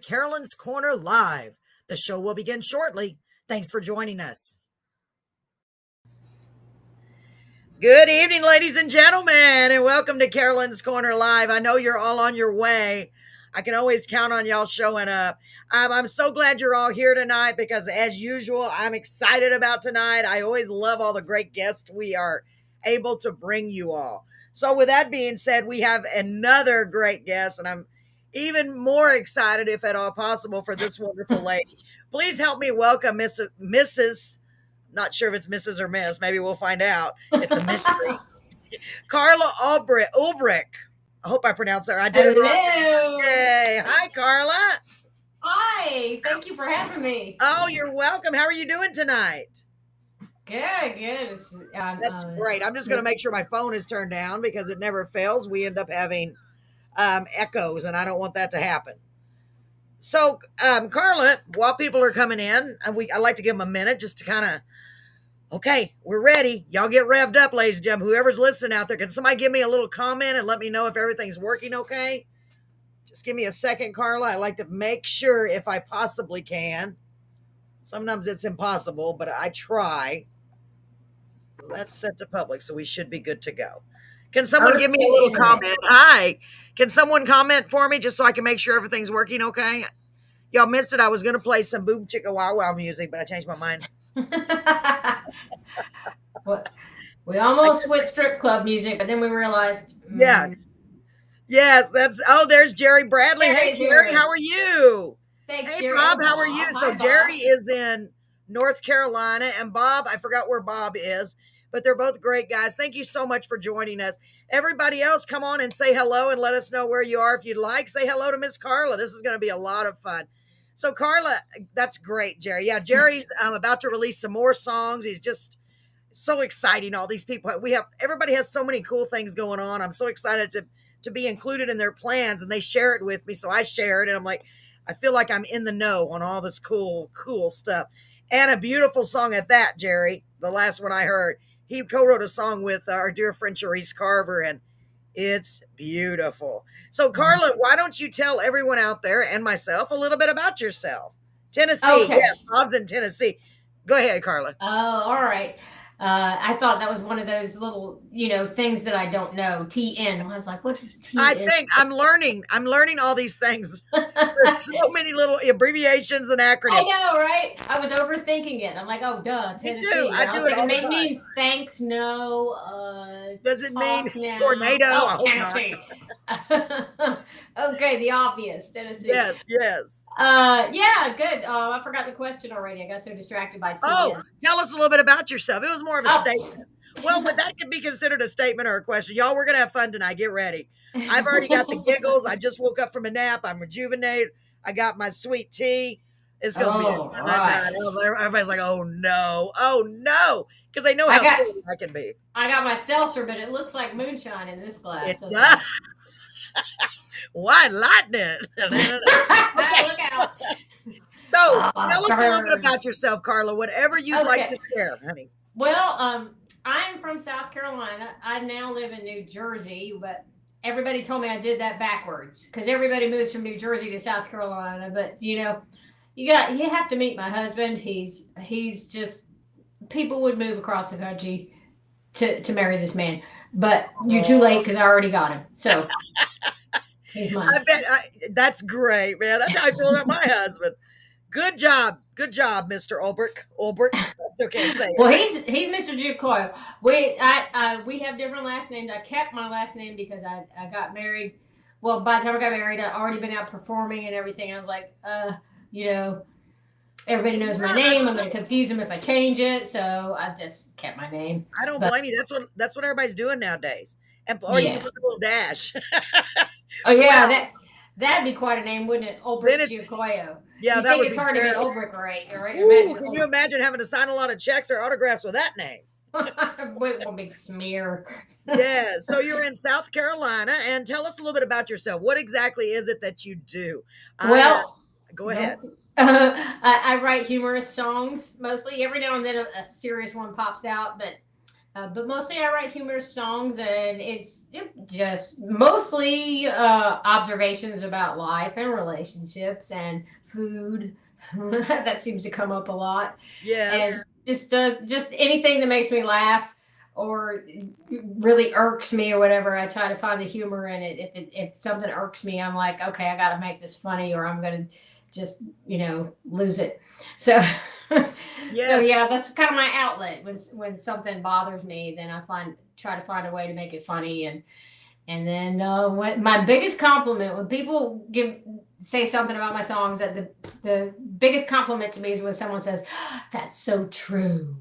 Carolyn's Corner Live. The show will begin shortly. Thanks for joining us. Good evening, ladies and gentlemen, and welcome to Carolyn's Corner Live. I know you're all on your way. I can always count on y'all showing up. I'm so glad you're all here tonight because, as usual, I'm excited about tonight. I always love all the great guests we are able to bring you all. So, with that being said, we have another great guest, and I'm even more excited, if at all possible, for this wonderful lady. Please help me welcome Mrs. Not sure if it's Mrs. or Miss. Maybe we'll find out. It's a mystery. Carla Ulbrich. I hope I pronounced that right. I did it wrong. Hello. Yay. Hi, Carla. Hi. Thank you for having me. Oh, you're welcome. How are you doing tonight? Good. That's great. I'm just going to make sure my phone is turned down because it never fails. We end up having echoes, and I don't want that to happen. So, Carla, while people are coming in, I'd like to give them a minute just to kind of, okay, we're ready. Y'all get revved up, ladies and gentlemen. Whoever's listening out there, can somebody give me a little comment and let me know if everything's working okay? Just give me a second, Carla. I like to make sure if I possibly can. Sometimes it's impossible, but I try. So that's set to public, so we should be good to go. Can someone give me a little comment? Hi. Can someone comment for me just so I can make sure everything's working okay? Y'all missed it. I was going to play some Boom Chicka Wow Wow music, but I changed my mind. Well, we almost went strip club music, but then we realized. Yeah. Yes, there's Jerry Bradley. Hey, Jerry, how are you? Thanks, hey, Jerry. Bob, how are you? Hi, So Bob. Jerry is in North Carolina, and Bob, I forgot where Bob is, but they're both great guys. Thank you so much for joining us. Everybody else, come on and say hello and let us know where you are. If you'd like, say hello to Miss Carla. This is going to be a lot of fun. So Carla, that's great, Jerry. Yeah, Jerry's about to release some more songs. He's just so exciting. All these people, everybody has so many cool things going on. I'm so excited to be included in their plans, and they share it with me. So I share it, and I'm like, I feel like I'm in the know on all this cool stuff. And a beautiful song at that, Jerry. The last one I heard, he co-wrote a song with our dear friend Charisse Carver, and it's beautiful. So Carla, why don't you tell everyone out there and myself a little bit about yourself? Tennessee. Okay. Yes, Bob's in Tennessee. Go ahead, Carla. Oh, all right. I thought that was one of those little, things that I don't know. TN. I was like, what is TN? I think I'm learning all these things. There's so many little abbreviations and acronyms. I know, right? I was overthinking it. I'm like, oh, duh, Tennessee. I do it all the time. It means thanks, no. Does it mean now. tornado? Oh, Tennessee. Okay, the obvious, Tennessee. Yes. Yeah, good. I forgot the question already. I got so distracted by TN. Oh, tell us a little bit about yourself. It was more of a statement. Well, that could be considered a statement or a question. Y'all, we're going to have fun tonight. Get ready. I've already got the giggles. I just woke up from a nap. I'm rejuvenated. I got my sweet tea. It's going to be a fun night. Everybody's like, oh, no. Because they know how silly I can be. I got my seltzer, but it looks like moonshine in this glass. It does. Why lightning? Look out. So tell us a little bit about yourself, Carla, whatever you'd like to share, honey. Well, I'm from South Carolina. I now live in New Jersey, but everybody told me I did that backwards because everybody moves from New Jersey to South Carolina. But you have to meet my husband. He's just, people would move across the country to marry this man, but you're too late because I already got him. So he's mine. I bet that's great, man. That's how I feel about my husband. Good job, Mr. Ulbrich. I still can't say it. Well, he's Mr. Jim Coyle. We have different last names. I kept my last name because I got married. Well, by the time I got married, I'd already been out performing and everything. I was like, everybody knows my name. I'm going to confuse them if I change it, so I just kept my name. I don't blame you. That's what everybody's doing nowadays. Or you can put a little dash. Oh yeah, that'd be quite a name, wouldn't it? Ulbrich Jim Coyle. Yeah, that would be hard to get Ulbrich right? Ooh, can you imagine having to sign a lot of checks or autographs with that name? One big smear. Yeah, so you're in South Carolina, and tell us a little bit about yourself. What exactly is it that you do? Well, go ahead. I write humorous songs mostly. Every now and then a serious one pops out, but But mostly I write humorous songs, and it's just mostly observations about life and relationships and food. That seems to come up a lot, Yes. and just anything that makes me laugh or really irks me or whatever. I try to find the humor in it. If something irks me, I'm like, okay, I got to make this funny, or I'm gonna just lose it. So so Yes. yeah, that's kind of my outlet. When something bothers me, then try to find a way to make it funny. And then when my biggest compliment, when people say something about my songs, that the biggest compliment to me is when someone says, "That's so true."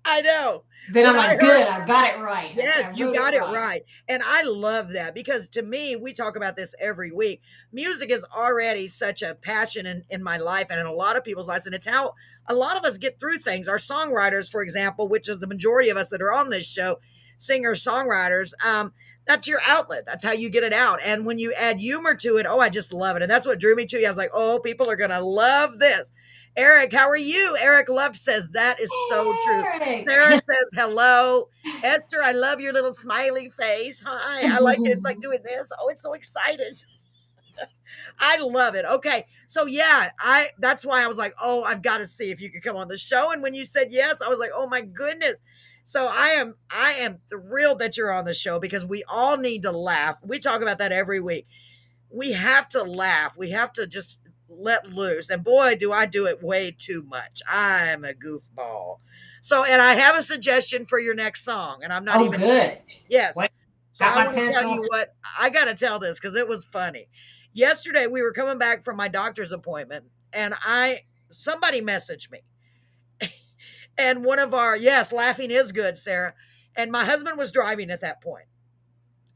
I know. Then When I'm I like, heard, "Good, I got it right. I yes, you wrote it got it right." right. And I love that because to me, we talk about this every week. Music is already such a passion in my life and in a lot of people's lives. And it's how a lot of us get through things. Our songwriters, for example, which is the majority of us that are on this show, singers, songwriters, that's your outlet. That's how you get it out. And when you add humor to it, oh, I just love it. And that's what drew me to you. I was like, oh, people are going to love this. Eric, how are you? Eric Love says that is so true. Eric. Sarah says hello. Esther, I love your little smiley face. Hi. I like it. It's like doing this. Oh, it's so excited. I love it. Okay. So yeah, I that's why I was like, oh, I've got to see if you could come on the show. And when you said yes, I was like, oh my goodness. So I am thrilled that you're on the show because we all need to laugh. We talk about that every week. We have to laugh. We have to just let loose. And boy, do I do it way too much. I'm a goofball. So, and I have a suggestion for your next song, and I'm not Oh, even, good. yes. Wait, So got I my want to tell pencil. you what, I got to tell this because it was funny. Yesterday, we were coming back from my doctor's appointment, and somebody messaged me. And one of our, yes, laughing is good, Sarah. And my husband was driving at that point.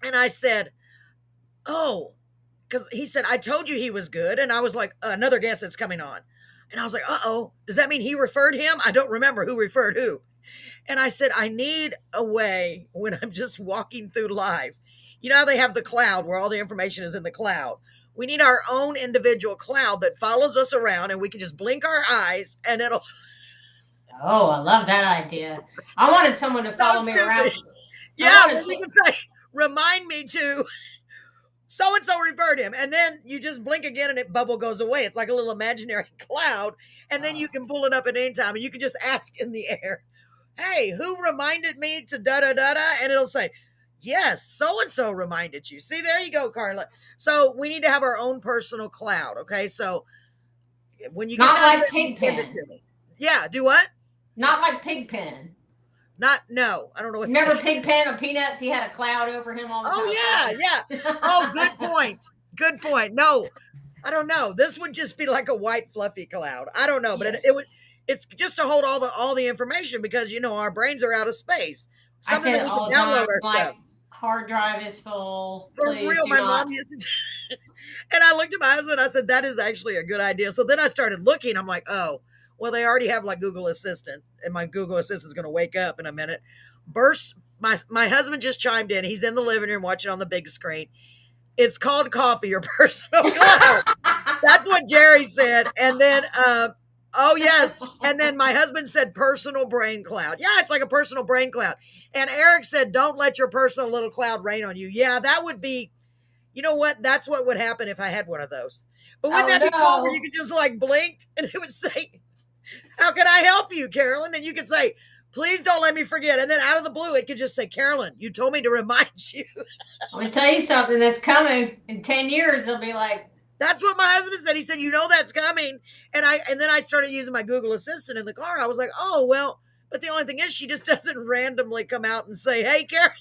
And I said, oh, because he said, I told you he was good. And I was like, another guest that's coming on. And I was like, uh-oh, does that mean he referred him? I don't remember who referred who. And I said, I need a way when I'm just walking through life. You know how they have the cloud where all the information is in the cloud? We need our own individual cloud that follows us around and we can just blink our eyes and it'll Oh, I love that idea. I wanted someone to so follow me stupid. around. I Yeah, wanted well, we so- can say, remind me to so and so referred him. And then you just blink again and it bubble goes away. It's like a little imaginary cloud. And then you can pull it up at any time and you can just ask in the air, hey, who reminded me to da da da da? And it'll say, yes, so and so reminded you. See, there you go, Carla. So we need to have our own personal cloud. Okay. So when you get Not done like with it, send it Pigpen. to me. Yeah. Do what? Not like Pigpen. Not, no, I don't know what Remember Pigpen of Peanuts? He had a cloud over him all the oh, yeah. Yeah. time. Oh, good point. Good point. No, I don't know. This would just be like a white fluffy cloud. I don't know, but Yes. it would. It's just to hold all the information because our brains are out of space. I Something say that it we all can the download time. our Like, stuff. hard drive is full. For Please real, do my not. mom used to. And I looked at my husband. I said, "That is actually a good idea." So then I started looking. I'm like, "Oh, well, they already have like Google Assistant, and my Google Assistant is going to wake up in a minute." Burst. My husband just chimed in. He's in the living room watching on the big screen. It's called coffee, your personal cloud. That's what Jerry said. And then, oh, yes. And then my husband said personal brain cloud. Yeah, it's like a personal brain cloud. And Eric said, don't let your personal little cloud rain on you. Yeah, that would be, you know what? That's what would happen if I had one of those. But wouldn't Oh that be cool where you no. could just like blink and it would say, how can I help you, Carolyn? And you could say, please don't let me forget. And then out of the blue, it could just say, Carolyn, you told me to remind you. I'm gonna tell you something that's coming in 10 years. They'll be like, That's what my husband said. He said, that's coming. And then I started using my Google Assistant in the car. I was like, oh, well, but the only thing is she just doesn't randomly come out and say, hey, Carol,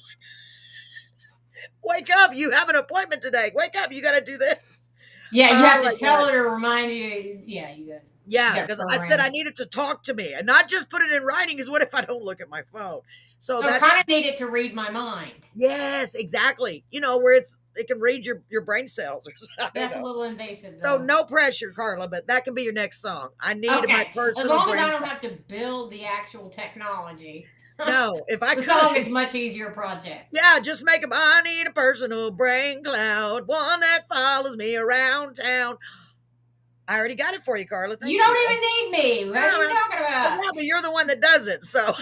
wake up. You have an appointment today. Wake up. You got to do this. yeah, you Oh have my to tell God. her to remind you. Yeah, you got. Yeah, because I said I needed to talk to me and not just put it in writing. Because what if I don't look at my phone? So I that's, kind of need it to read my mind. yes, exactly. Where it can read your brain cells or something. That's a little invasive, So though. no pressure, Carla, but that can be your next song. I need my Okay, as personal long as brain. I don't have to build the actual technology. No, if I The could. song is much easier project. Yeah, just make them. I need a personal brain cloud, one that follows me around town. I already got it for you, Carla. Thank You you. don't even need me. What are you talking Yeah, about? but you're the one that does it. So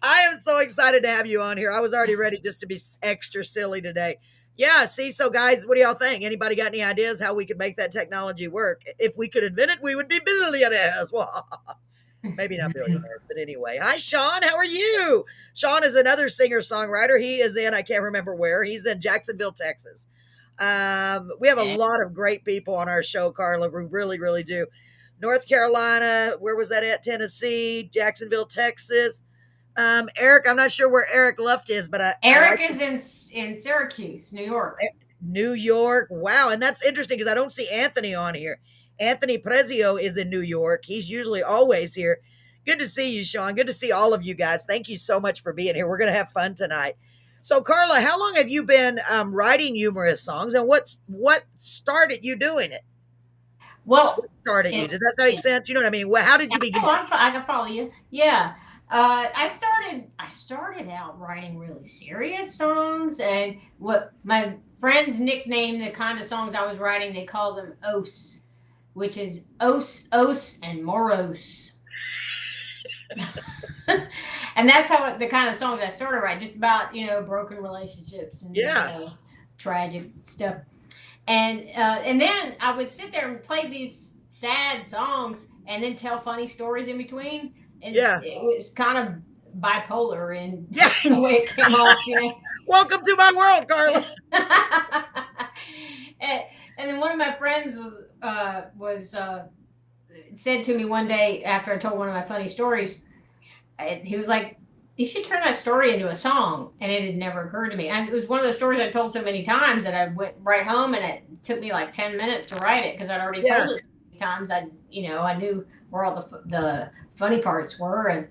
I am so excited to have you on here. I was already ready just to be extra silly today. Yeah, see, so guys, what do y'all think? Anybody got any ideas how we could make that technology work? If we could invent it, we would be billionaires. Well, maybe not billionaires, but anyway. Hi, Sean. How are you? Sean is another singer songwriter. He is in, I can't remember where, he's in Jacksonville, Texas. We have a lot of great people on our show, Carla. We really, really do. North Carolina, where was that at? Tennessee, Jacksonville, Texas. Eric, I'm not sure where Eric Luft is, but I Eric like is in Syracuse, New York. New York. Wow. And that's interesting because I don't see Anthony on here. Anthony Prezio is in New York. He's usually always here. Good to see you, Sean. Good to see all of you guys. Thank you so much for being here. We're going to have fun tonight. So, Carla, how long have you been writing humorous songs, and what started you doing it? Well, What started you? it, Did that make it, sense? You know what I mean? How did you begin? I can follow you. Yeah. I started out writing really serious songs, and what my friends nicknamed the kind of songs I was writing, they called them os, which is os and moros. And that's how the kind of songs I started writing, just about broken relationships and tragic stuff. And then I would sit there and play these sad songs and then tell funny stories in between. And it was kind of bipolar in the way it came off. Welcome to my world, Carla. and then one of my friends was said to me one day after I told one of my funny stories, he was like, "You should turn that story into a song." And it had never occurred to me. And it was one of those stories I told so many times that I went right home, and it took me like 10 minutes to write it because I'd already told it so many times. I knew where all the funny parts were, and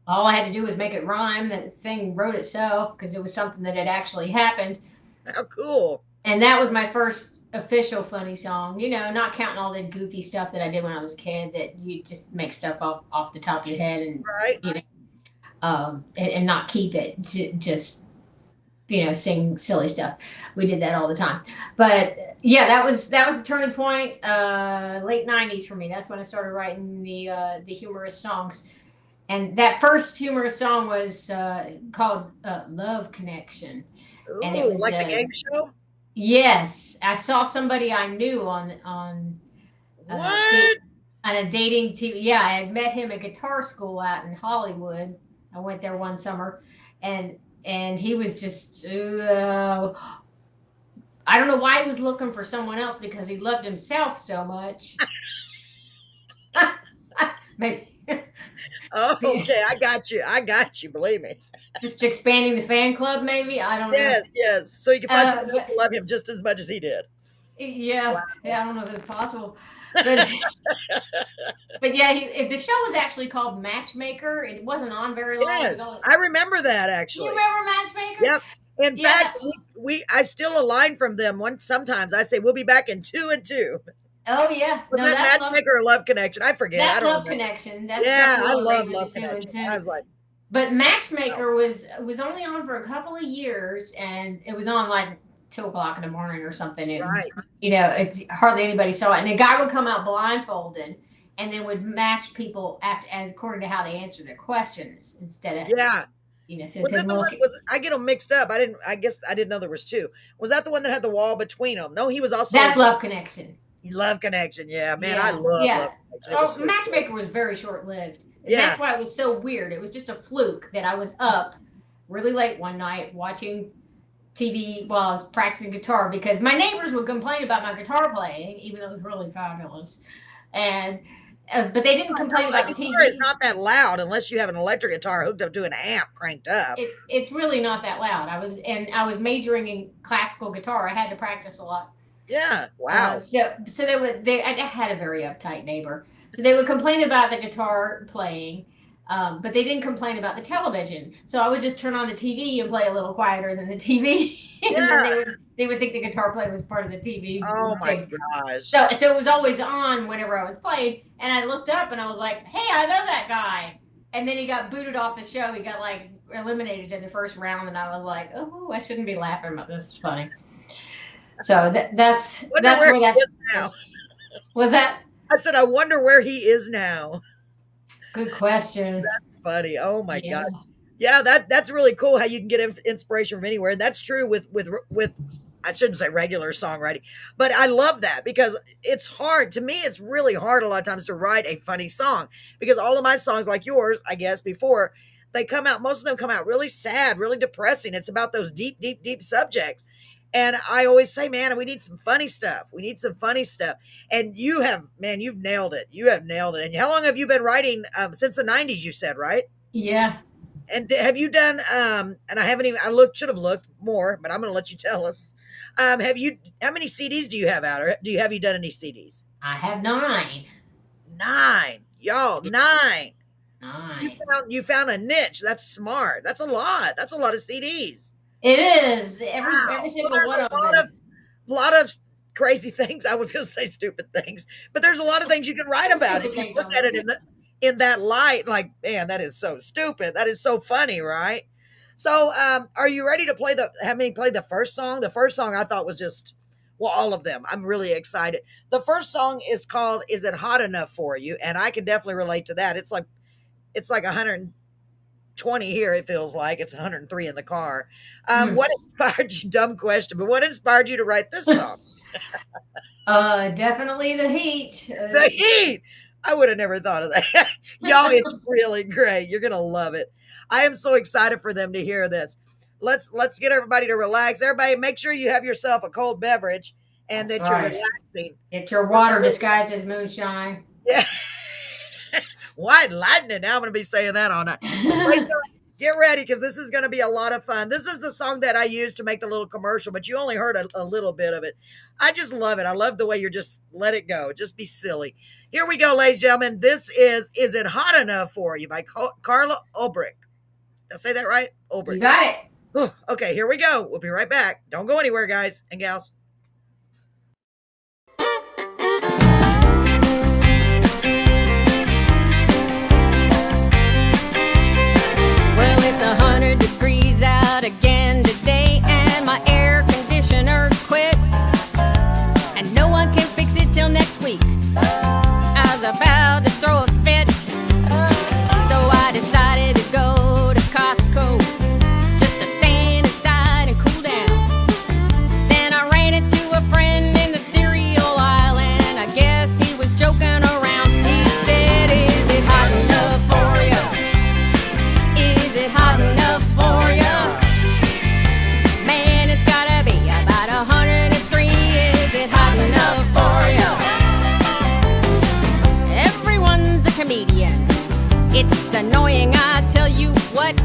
all I had to do was make it rhyme. The thing wrote itself because it was something that had actually happened. How cool! And that was my first official funny song. Not counting all the goofy stuff that I did when I was a kid that you just make stuff off the top of your head and and not keep it to just sing silly stuff. We did that all the time. But yeah, that was the turning point. Late 90s for me. That's when I started writing the humorous songs. And that first humorous song was called Love Connection. Ooh, and it was like the game show. Yes, I saw somebody I knew on a dating TV. Yeah, I had met him at guitar school out in Hollywood. I went there one summer, and he was just I don't know why he was looking for someone else because he loved himself so much. Maybe. Oh, okay, I got you. Believe me. Just expanding the fan club, maybe. I don't know. Yes. So you can find someone who love him just as much as he did. Yeah, wow. Yeah. I don't know if it's possible, but but yeah, the show was actually called Matchmaker. It wasn't on very long. Yes, I remember that actually. You remember Matchmaker? Yep. In fact, I still a line from them. Sometimes I say we'll be back in 2 and 2. Oh yeah, was that Matchmaker or Love Connection? I forget. That's I don't Love know. Connection. That's I love Love Connection. I was like, but Matchmaker was only on for a couple of years, and it was on like 2:00 in the morning or something. It was, it's hardly anybody saw it, and a guy would come out blindfolded and then would match people according to how they answered their questions instead of So I get them mixed up. I guess I didn't know there was 2. Was that the one that had the wall between them? No, he was also. That's Love Connection. Love Connection, yeah, man, I love Love Connection. Matchmaker was very short-lived. And that's why it was so weird. It was just a fluke that I was up really late one night watching TV while I was practicing guitar because my neighbors would complain about my guitar playing, even though it was really fabulous. And but they didn't complain about the TV. It's not that loud unless you have an electric guitar hooked up to an amp cranked up. It's really not that loud. I was majoring in classical guitar. I had to practice a lot. Yeah. Wow. So I had a very uptight neighbor. So they would complain about the guitar playing, but they didn't complain about the television. So I would just turn on the TV and play a little quieter than the TV. And then they would think the guitar player was part of the TV. Oh my gosh. So it was always on whenever I was playing. And I looked up and I was like, hey, I know that guy. And then he got booted off the show. He got like eliminated in the first round. And I was like, oh, I shouldn't be laughing about this. It's funny. So that's where that is now. Was that? I said, I wonder where he is now. Good question. That's funny. Oh my God. Yeah, that's really cool how you can get inspiration from anywhere. And that's true with I shouldn't say regular songwriting, but I love that because it's hard to me. It's really hard a lot of times to write a funny song because all of my songs, like yours, I guess before they come out, most of them come out really sad, really depressing. It's about those deep, deep, deep subjects. And I always say, man, we need some funny stuff. We need some funny stuff. And you have, man, you've nailed it. You have nailed it. And how long have you been writing? Since the '90s, you said, right? Yeah. And have you done and I haven't even I looked should have looked more, but I'm gonna let you tell us. Have you how many CDs do you have out or do you have you done any CDs? I have 9. Nine. Y'all, nine. You 9. found a niche. That's smart. That's a lot. That's a lot of CDs. It is. Wow. Every Well, single there's one a of them is. lot of crazy things. I was gonna say stupid things, but there's a lot of things you can write There's about stupid if you things look on at there. it in that light, like, man, that is so stupid. That is so funny, right? So, are you ready to play have me play the first song? The first song I thought was just, well, all of them. I'm really excited. The first song is called "Is It Hot Enough for You?" and I can definitely relate to that. It's like 120 here. It feels like it's 103 in the car. Mm. What inspired you? Dumb question, but what inspired you to write this song? Definitely the heat. The heat. I would have never thought of that. Y'all, it's really great. You're gonna love it. I am so excited for them to hear this. Let's get everybody to relax. Everybody, make sure you have yourself a cold beverage and That's that you're right. relaxing. It's your water disguised as moonshine. Yeah. White lightning. Now I'm gonna be saying that all night. Wait, get ready because this is going to be a lot of fun. This is the song that I used to make the little commercial, but you only heard a little bit of it. I just love it. I love the way you're just let it go. Just be silly. Here we go, ladies and gentlemen. This is It Hot Enough for You by Carla Ulbrich. Did I say that right? You Ulbrich. got it. Okay, here we go. We'll be right back. Don't go anywhere, guys and gals. Well, it's 100 degrees out again today, and my air conditioner quit, and no one can fix it till next week. I was about to throw a fit, so I decided to go to Costco just to stand inside and cool down. Then I ran into a friend in the cereal aisle, and I guess he was joking around. He said, "Is it hot enough for you? Is it hot enough for you? Man, it's gotta be about 103. Is it hot enough for you?" Everyone's a comedian. It's annoying, I tell you what.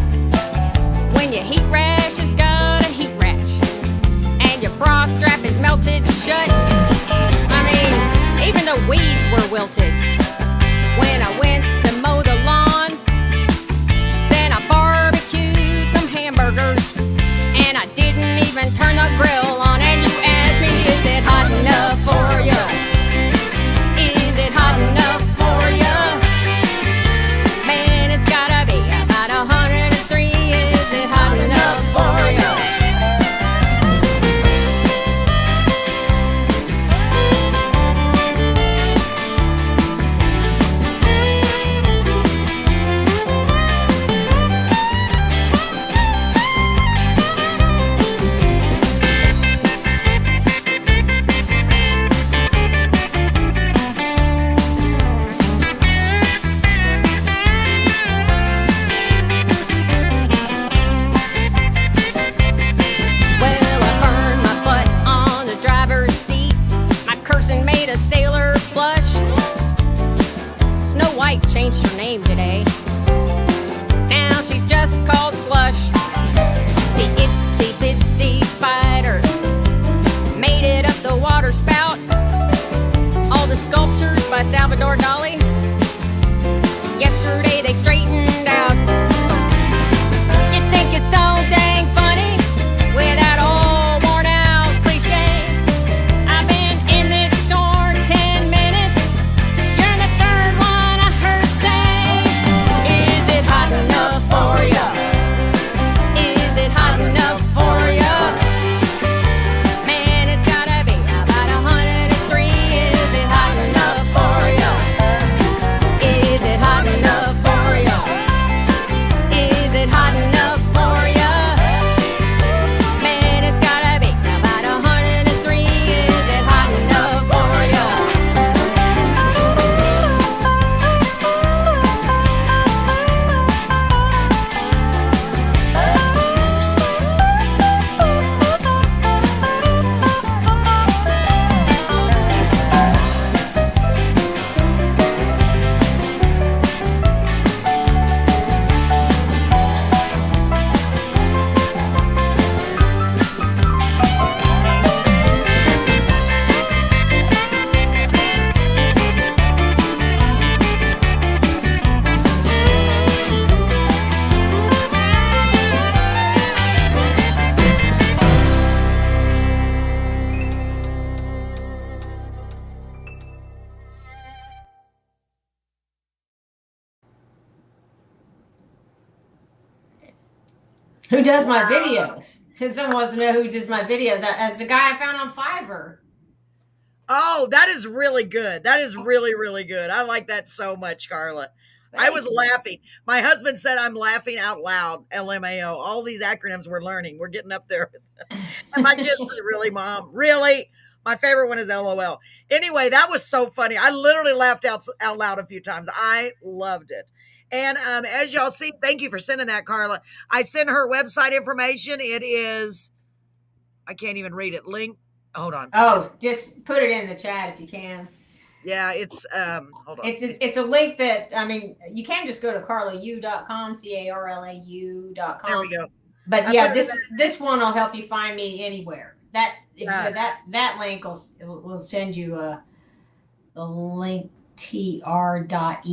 When your heat rash has got a heat rash and your bra strap is melted shut. I mean, even the weeds were wilted when I went to mow the lawn. Then I barbecued some hamburgers, and I didn't even turn the grill on. And you asked me, is it hot enough for you? Is it hot enough for you? Man, it's gotta be about 103. Is it hot enough for you? Well, I burned my butt on the driver's seat. My cursing made a sailor blush. Snow White changed her name today. Now she's just called Slush. The itsy bitsy spider made it up the water spout. All the sculptures by Salvador Dali, yesterday they straightened out. You think it's so dang funny with that old worn out cliche? I've been in this store 10 minutes. You're the third one I heard say, is it hot enough for you? Is it hot enough for you? Man, it's gotta be about 103. Is it hot enough for you? Who does my videos? And someone wants to know who does my videos. That's a guy I found on Fiverr. Oh, that is really good. That is really, really good. I like that so much, Carla. I was Thank you. laughing. My husband said I'm laughing out loud. LMAO. All these acronyms we're learning. We're getting up there. And my kids said, really, Mom? Really? My favorite one is LOL. Anyway, that was so funny. I literally laughed out loud a few times. I loved it. And as y'all see, thank you for sending that, Carla. I sent her website information. It is, I can't even read it. Link. Hold on. Just put it in the chat if you can. Yeah, it's hold on. It's a link that, I mean, you can just go to carlau.com, carlau.com. There we go. But yeah, this one will help you find me anywhere. That link will send you the link tr.ee/Carla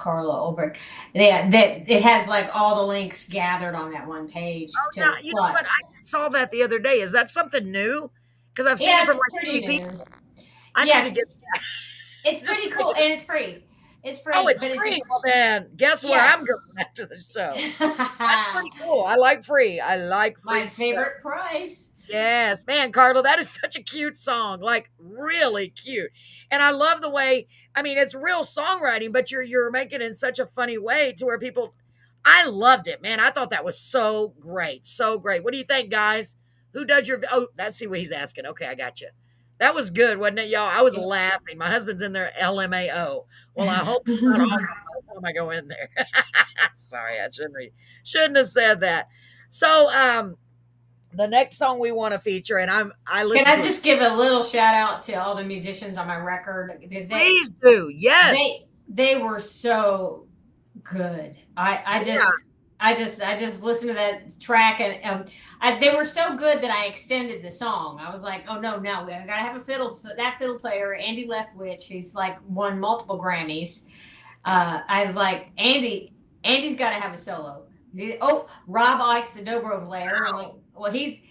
Ulbrich. Yeah, that it has like all the links gathered on that one page. Oh, yeah, you know what? I saw that the other day. Is that something new? Because I've seen it from like pretty three new. people. I need to get that. It's pretty cool, and it's free. It's free. Oh, it's free. Well, then, guess where I'm going after the show. That's pretty cool. I like free. I like free. My favorite price. Yes, man, Carla, that is such a cute song. Like really cute. And I love the way, I mean, it's real songwriting, but you're making it in such a funny way to where people, I loved it, man. I thought that was so great. So great. What do you think, guys? Who does your, oh, let's see what he's asking. Okay, I got you. That was good, wasn't it, y'all? I was laughing. My husband's in there, LMAO. Well, I hope it's not all by the time I go in there. Sorry, I shouldn't have said that. So, the next song we want to feature, and I listen. Can I just give a little shout out to all the musicians on my record? Because Please do. Yes, they were so good. I just listened to that track, and they were so good that I extended the song. I was like, oh no, I gotta have a fiddle. So that fiddle player, Andy Leftwich, he's like won multiple Grammys. I was like, Andy's got to have a solo. Oh, Rob Ike's the dobro player. Wow. I'm like, well, he's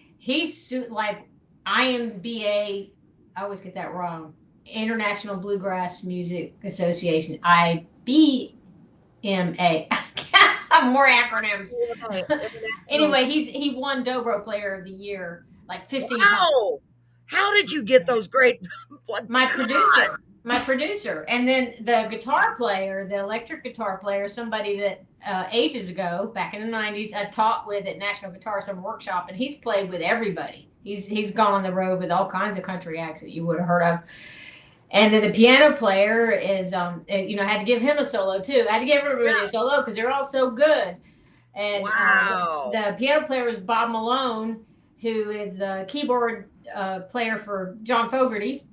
like IMBA. I always get that wrong. International Bluegrass Music Association, IBMA. More acronyms. Anyway, he won Dobro Player of the Year like 15 times. How did you get those great? My producer, and then the guitar player, the electric guitar player, somebody that ages ago, back in the 90s, I taught with at National Guitar Summer Workshop, and he's played with everybody. He's gone on the road with all kinds of country acts that you would have heard of. And then the piano player is, had to give him a solo too. I had to give everybody a solo because they're all so good. And the piano player was Bob Malone, who is the keyboard player for John Fogerty.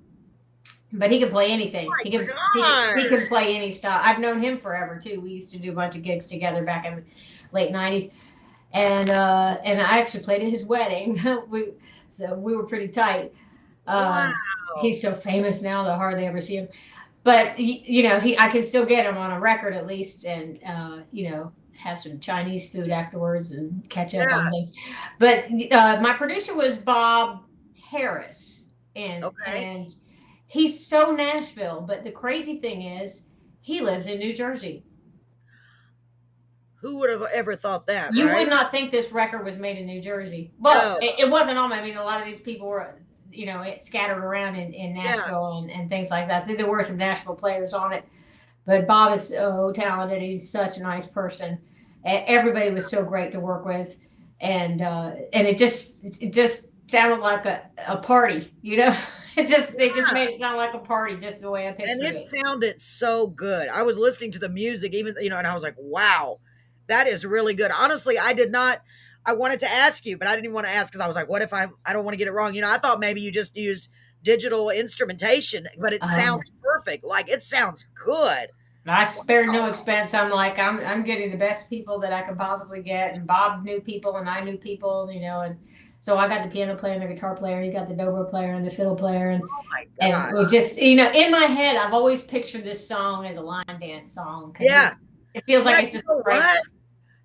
But he can play anything. He can play any style. I've known him forever too. We used to do a bunch of gigs together back in the late 90s. And I actually played at his wedding. So we were pretty tight. He's so famous now, they'll hardly ever see him. But I can still get him on a record at least, and have some Chinese food afterwards and catch up on things. But my producer was Bob Harris, and he's so Nashville. But the crazy thing is, he lives in New Jersey. Who would have ever thought that? You would not think this record was made in New Jersey. Well, it wasn't all. I mean, a lot of these people were, scattered around in Nashville and things like that. So there were some Nashville players on it. But Bob is so talented. He's such a nice person. Everybody was so great to work with, and it just sounded like a party. They just made it sound like a party, just the way I pictured it. And it sounded so good. I was listening to the music, even and I was like, wow. That is really good. Honestly, I wanted to ask you, but I didn't even want to ask because I was like, what if I don't want to get it wrong? I thought maybe you just used digital instrumentation, but it sounds perfect. Like it sounds good. I spared no expense. I'm like, I'm getting the best people that I could possibly get. And Bob knew people and I knew people, and so I got the piano player and the guitar player. You got the dobro player and the fiddle player. And, and we just, in my head, I've always pictured this song as a line dance song. Yeah. It feels like it's just right.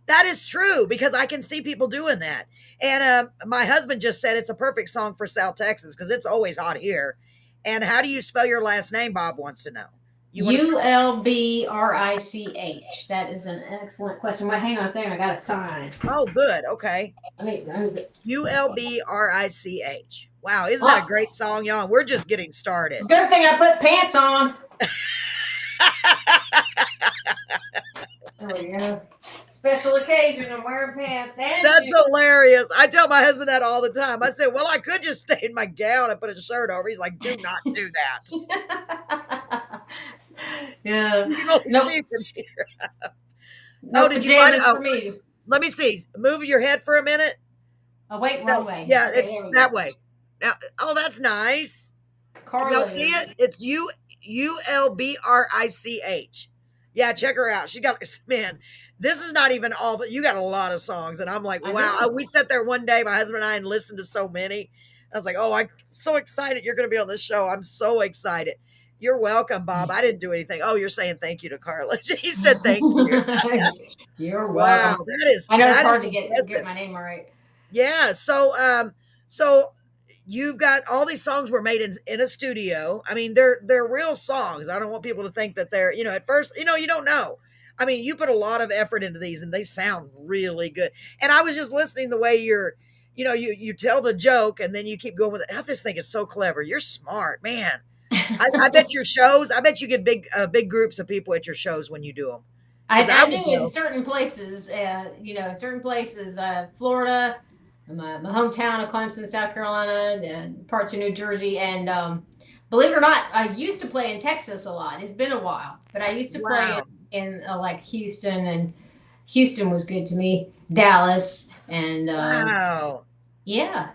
That is true because I can see people doing that. And my husband just said it's a perfect song for South Texas because it's always hot here. And how do you spell your last name? Bob wants to know. You want to Ulbrich. That is an excellent question. Well, hang on a second. I got a sign. Oh, good. Okay. Let me, Ulbrich. Wow, isn't that a oh, great song, y'all? We're just getting started. good thing I put pants on. There we go. Special occasion. I'm wearing pants and That's shoes. hilarious. I tell my husband that all the time. I said, well, I could just stay in my gown and put a shirt over. He's like, do not do that. Yeah. You can only Nope. see from here. No Did you find pajamas it? for me. Let me see. Move your head for a minute. Oh, wait, No, wrong way. yeah, Okay, it's there we that go. way. Now, oh, that's nice. Carla Y'all see it? It's Ulbrich. Yeah, check her out. She got, man, this is not even all that. You got a lot of songs. And I'm like, I wow. know. We sat there one day, my husband and I, and listened to so many. I was like, oh, I'm so excited you're going to be on this show. I'm so excited. You're welcome, Bob. I didn't do anything. Oh, you're saying thank you to Carla. He said thank you. You're Wow, welcome. that is I know it's hard to get impressive. my name right. Yeah. So you've got all these songs were made in a studio. I mean, they're real songs. I don't want people to think that they're, at first, you don't know. I mean, you put a lot of effort into these and they sound really good. And I was just listening the way you tell the joke and then you keep going with it. I just think it's so clever. You're smart, man. I bet your shows, I bet you get big groups of people at your shows when you do them. I would do in go. certain places, Florida, my hometown of Clemson, South Carolina, and parts of New Jersey, and believe it or not, I used to play in Texas a lot. It's been a while, but I used to play Wow. in like Houston, and Houston was good to me. Dallas, and Wow. yeah.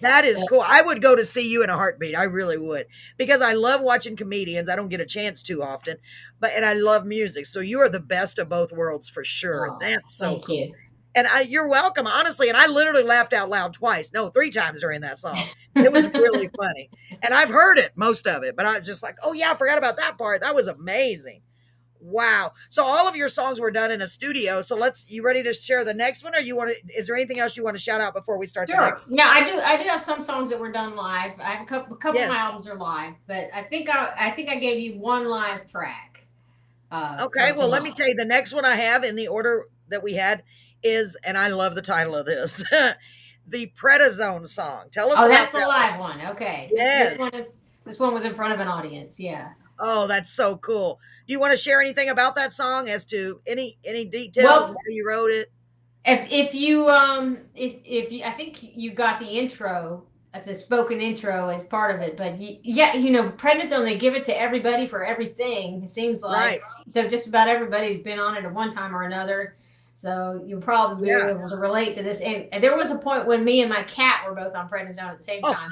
That is So, cool. I would go to see you in a heartbeat. I really would. Because I love watching comedians. I don't get a chance too often. And I love music. So you are the best of both worlds for sure. oh, That's so thank cool. you. And you're welcome, honestly. And I literally laughed out loud twice. No, 3 times during that song. It was really funny. And I've heard it, most of it, but I was just like, oh yeah, I forgot about that part. That was amazing. Wow. So all of your songs were done in a studio. So you ready to share the next one, or is there anything else you want to shout out before we start the Sure. next? No, I do have some songs that were done live. I have a couple of my Yes. albums are live, but I think I gave you one live track Okay, for well, let me tonight. tell you, the next one I have in the order that we had is, and I love the title of this, the Prednisone song. Tell us Oh, about that's the that one. live one. Okay. Yes. This one was in front of an audience. Yeah. Oh, that's so cool. Do you want to share anything about that song as to any details, why Well, you wrote it? if you I think you got the intro, the spoken intro as part of it, but yeah, prednisone, they give it to everybody for everything, it seems like. Right. So just about everybody's been on it at one time or another, so you'll probably be Yeah. able to relate to this. And there was a point when me and my cat were both on prednisone at the same Oh, time.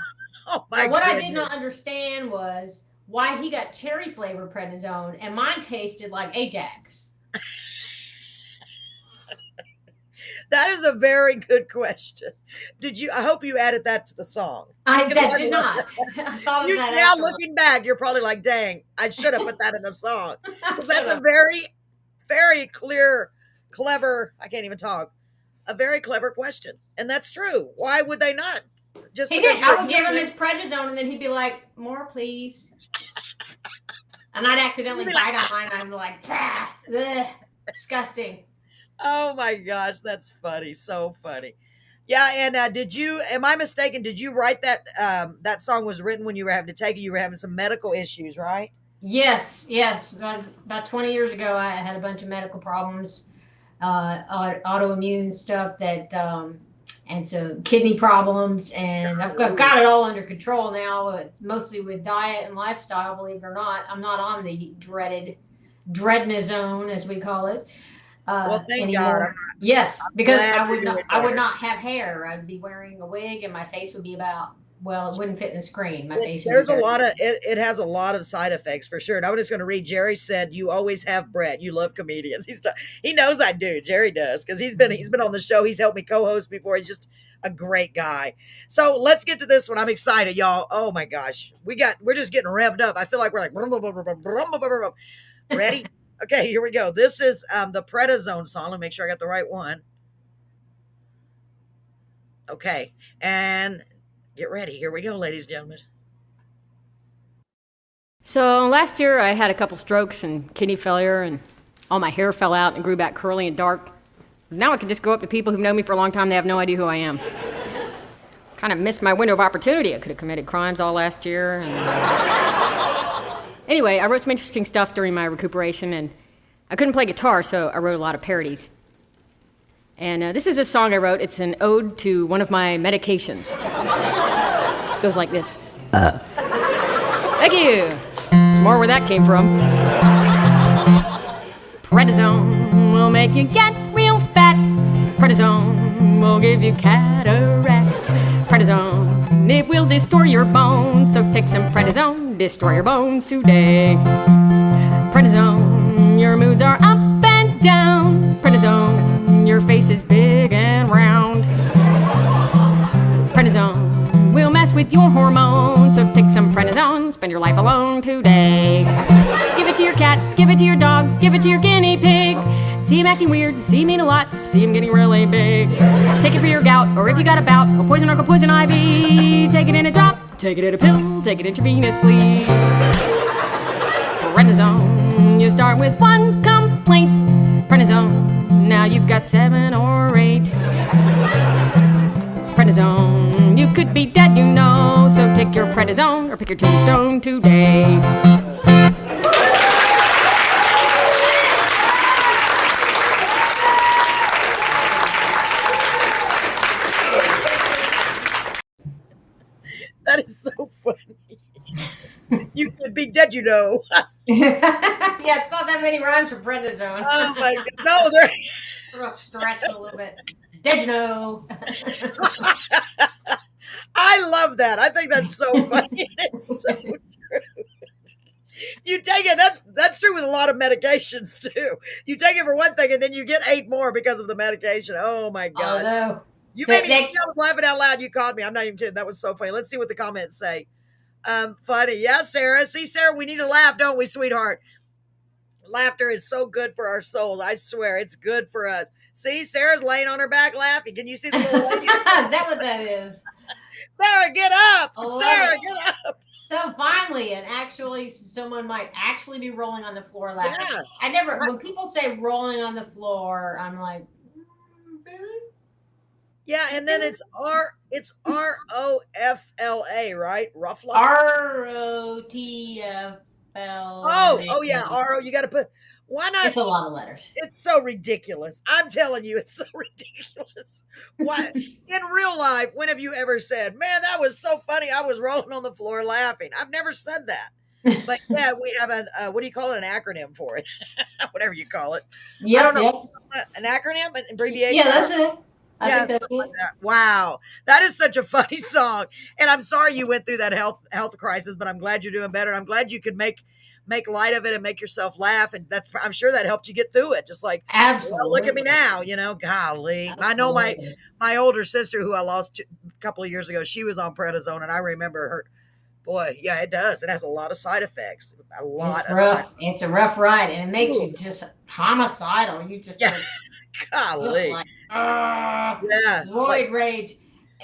oh my Now what I did goodness. not understand was why he got cherry flavored prednisone and mine tasted like Ajax. That is a very good question. I hope you added that to the song. I Because that I did love not. that. I thought of that Now afterwards. looking back, you're probably like, dang, I should have put that in the song. Because Shut that's a up. very, very clever, I can't even talk, a very clever question. And that's true. Why would they not? Just He because did. you're I a would give him human, his prednisone, and then he'd be like, "More, please." And I'd accidentally you'd be like, bite on mine. I'm like, "Ah, ugh, disgusting." oh my gosh, that's funny. So funny. Yeah, and am I mistaken? Did you write that song was written when you were having to take it? You were having some medical issues, right? Yes. About 20 years ago, I had a bunch of medical problems, autoimmune stuff and some kidney problems, and I've got it all under control now. It's mostly with diet and lifestyle. Believe it or not, I'm not on the dreaded prednisone, as we call it, Well, thank God. anymore. Yes, I'm because glad I you're would not doing I would better. not have hair. I'd be wearing a wig, and my face would be it wouldn't fit in the screen. My face would be There's a very. lot of it has a lot of side effects for sure. And I'm just going to read. Jerry said, "You always have Brett. You love comedians." He knows I do. Jerry does because he's been on the show. He's helped me co-host before. He's just a great guy. So let's get to this one. I'm excited, y'all. Oh my gosh, we're just getting revved up. I feel like we're like ready. Okay, here we go. This is the Prednisone song. Let me make sure I got the right one. Okay, and get ready. Here we go, ladies and gentlemen. So last year I had a couple strokes and kidney failure, and all my hair fell out and grew back curly and dark. Now I can just go up to people who've known me for a long time. They have no idea who I am. Kind of missed my window of opportunity. I could have committed crimes all last year. Anyway, I wrote some interesting stuff during my recuperation, and I couldn't play guitar, so I wrote a lot of parodies. And this is a song I wrote. It's an ode to one of my medications. It goes like this. Thank you. There's more where that came from. Prednisone will make you get real fat. Prednisone will give you cataracts. Prednisone, it will destroy your bones. So take some prednisone, destroy your bones today. Prednisone, your moods are up and down. Prednisone, your face is big and round. Prednisone will mess with your hormones. So take some prednisone, spend your life alone today. Give it to your cat, give it to your dog, give it to your guinea pig. See him acting weird, see him eat a lot, see him getting really big. Take it for your gout, or if you got a bout, or poison or poison ivy. Take it in a drop, take it in a pill, take it intravenously. Prednisone, you start with one complaint. Prednisone, now you've got 7 or 8. Prednisone, you could be dead, you know. So take your prednisone, or pick your tombstone today. That is so funny. You could be dead, you know. Yeah, it's not that many rhymes for prednisone. Oh my God. No, they're. We'll stretch a little bit. Did you know? I love that. I think that's so funny. It's so true. You take it. That's true with a lot of medications too. You take it for one thing, and then you get 8 more because of the medication. Oh my God! Oh no. You made me. I was laughing out loud. You caught me. I'm not even kidding. That was so funny. Let's see what the comments say. Funny. Yeah, Sarah. See, Sarah, we need to laugh, don't we, sweetheart? Laughter is so good for our souls. I swear, it's good for us. See, Sarah's laying on her back laughing. Can you see the little lady? Is that what that is? Sarah, get up! Sarah, get up! So finally, and actually, someone might actually be rolling on the floor laughing. Yeah. I never. When people say rolling on the floor, I'm like, really? Yeah, and then it's ROFLA, right? Ruffla. ROTFL. Oh yeah, RO. You got to put. Why not? It's a lot of letters. It's so ridiculous. I'm telling you, it's so ridiculous. Why? In real life, when have you ever said, "Man, that was so funny"? I was rolling on the floor laughing. I've never said that. But yeah, we have what do you call it? An acronym for it, whatever you call it. Yeah, I don't know. An acronym, an abbreviation. Yeah, that's it. I think that's it. Like that. Wow, that is such a funny song. And I'm sorry you went through that health crisis, but I'm glad you're doing better. I'm glad you could make light of it and make yourself laugh, and I'm sure that helped you get through it. Just like, absolutely. Well, look at me now, golly. Absolutely. I know my older sister, who I lost a couple of years ago, she was on prednisone, and I remember her. Boy, yeah, it does. It has a lot of side effects. A lot. It's a rough ride, and it makes you just homicidal. You just golly. Just like, roid rage.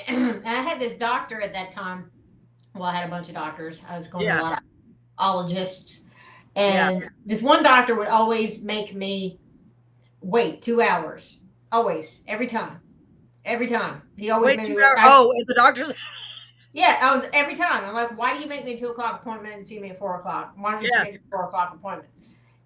And I had this doctor at that time. Well, I had a bunch of doctors. I was going to a lot of ologists. And this one doctor would always make me wait 2 hours. Always. Every time. He always made me wait. And the doctor's... Yeah, I was every time. I'm like, why do you make me a 2:00 appointment and see me at 4:00? Why don't you see me at 4:00 appointment?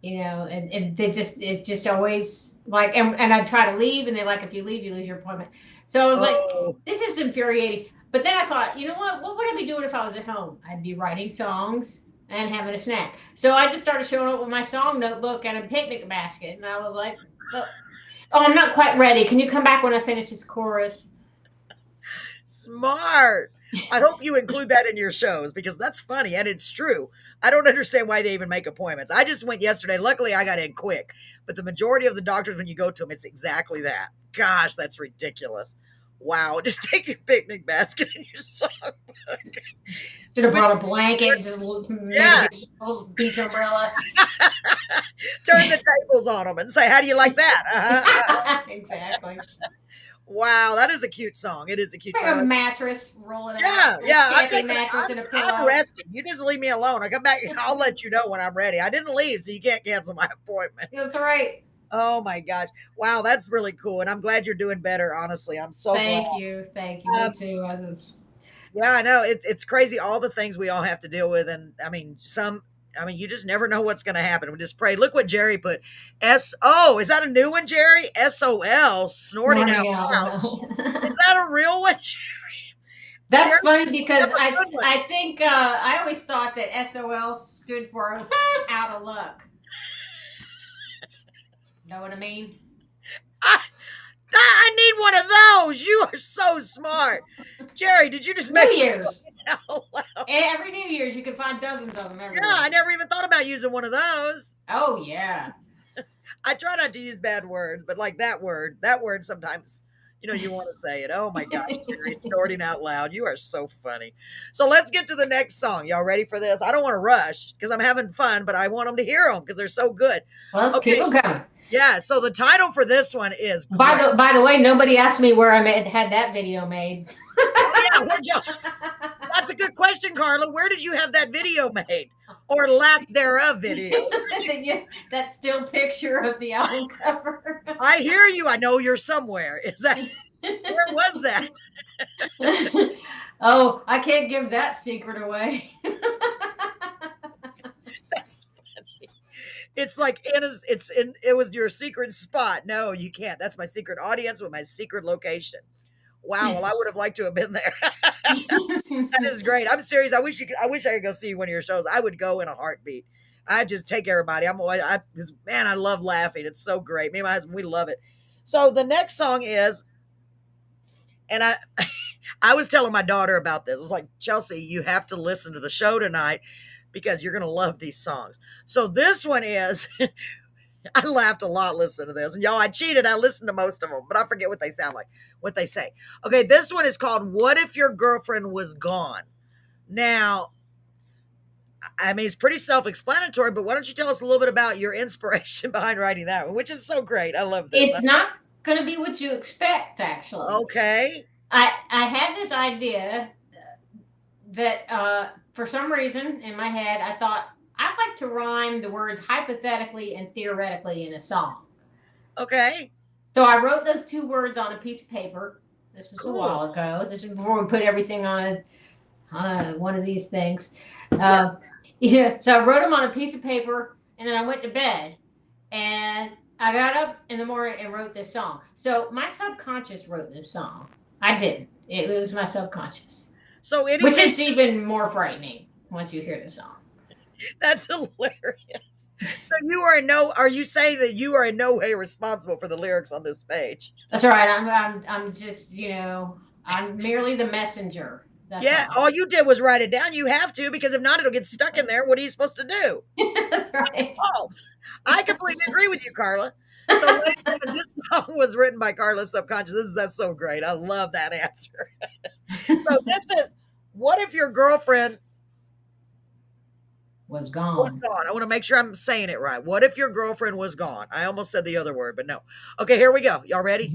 And it's just always like, and I'd try to leave, and they're like, if you leave, you lose your appointment. So I was like, this is infuriating. But then I thought, you know what would I be doing if I was at home? I'd be writing songs and having a snack. So I just started showing up with my song notebook and a picnic basket. And I was like, oh, I'm not quite ready. Can you come back when I finish this chorus? Smart. I hope you include that in your shows, because that's funny, and it's true. I don't understand why they even make appointments. I just went yesterday. Luckily, I got in quick. But the majority of the doctors, when you go to them, it's exactly that. Gosh, that's ridiculous. Wow. Just take your picnic basket and your songbook. Should have brought a blanket, just a little beach umbrella. Turn the tables on them and say, how do you like that? Exactly. Wow, that is a cute song. It is a cute Like a song. mattress rolling Yeah, out. yeah. A mattress and a pillow. I'm resting. You just leave me alone. I come back. I'll let you know when I'm ready. I didn't leave, so you can't cancel my appointment. That's right. Oh my gosh! Wow, that's really cool, and I'm glad you're doing better. Honestly, I'm so glad. Thank you. Me too. Yeah, I know it's crazy all the things we all have to deal with, and I mean you just never know what's going to happen. We just pray. Look what Jerry put. S-O, is that a new one, Jerry? S-O-L, snorting out loud. Is that a real one, Jerry? That's Jerry, funny because that's a good one. I think I always thought that SOL stood for out of luck. Know what I mean? I need one of those. You are so smart. Jerry, did you just New make Year's? out loud? Every New Year's you can find dozens of them everywhere. Yeah, I never even thought about using one of those. Oh yeah. I try not to use bad words, but like that word sometimes, you want to say it. Oh my gosh, Jerry, snorting out loud. You are so funny. So let's get to the next song. Y'all ready for this? I don't want to rush because I'm having fun, but I want them to hear them because they're so good. Well, let's keep them coming. Yeah, so the title for this one is... By the way, nobody asked me where I had that video made. Oh, yeah, that's a good question, Carla. Where did you have that video made? Or lack thereof video? That still picture of the album cover. I hear you. I know you're somewhere. Where was that? Oh, I can't give that secret away. That's funny. It's like it was your secret spot. No, you can't. That's my secret audience with my secret location. Wow. Well, I would have liked to have been there. That is great. I'm serious. I wish I could go see one of your shows. I would go in a heartbeat. I just take everybody. Man, I love laughing. It's so great. Me and my husband, we love it. So the next song is, and I was telling my daughter about this. I was like, Chelsea, you have to listen to the show tonight because you're going to love these songs. So this one is, I laughed a lot listening to this. And y'all, I cheated. I listened to most of them, but I forget what they sound like, what they say. Okay, this one is called What If Your Girlfriend Was Gone? Now, I mean, it's pretty self-explanatory, but why don't you tell us a little bit about your inspiration behind writing that one, which is so great. I love this. It's not going to be what you expect, actually. Okay. I had this idea that for some reason in my head, I thought I'd like to rhyme the words hypothetically and theoretically in a song. Okay. So I wrote those two words on a piece of paper. This was a while ago. This is before we put everything on one of these things. Yeah. So I wrote them on a piece of paper, and then I went to bed, and I got up in the morning and wrote this song. So my subconscious wrote this song. I didn't. It was my subconscious. So which is even more frightening once you hear the song. That's hilarious. So are you saying that you are in no way responsible for the lyrics on this page? That's right. I'm just, I'm merely the messenger. That's all you did was write it down. You have to, because if not, it'll get stuck in there. What are you supposed to do? That's right. I completely agree with you, Carla. So this song was written by Carla's subconscious. That's so great. I love that answer. So this is, what if your girlfriend was gone? I want to make sure I'm saying it right. What if your girlfriend was gone? I almost said the other word, but no. Okay, here we go. Y'all ready?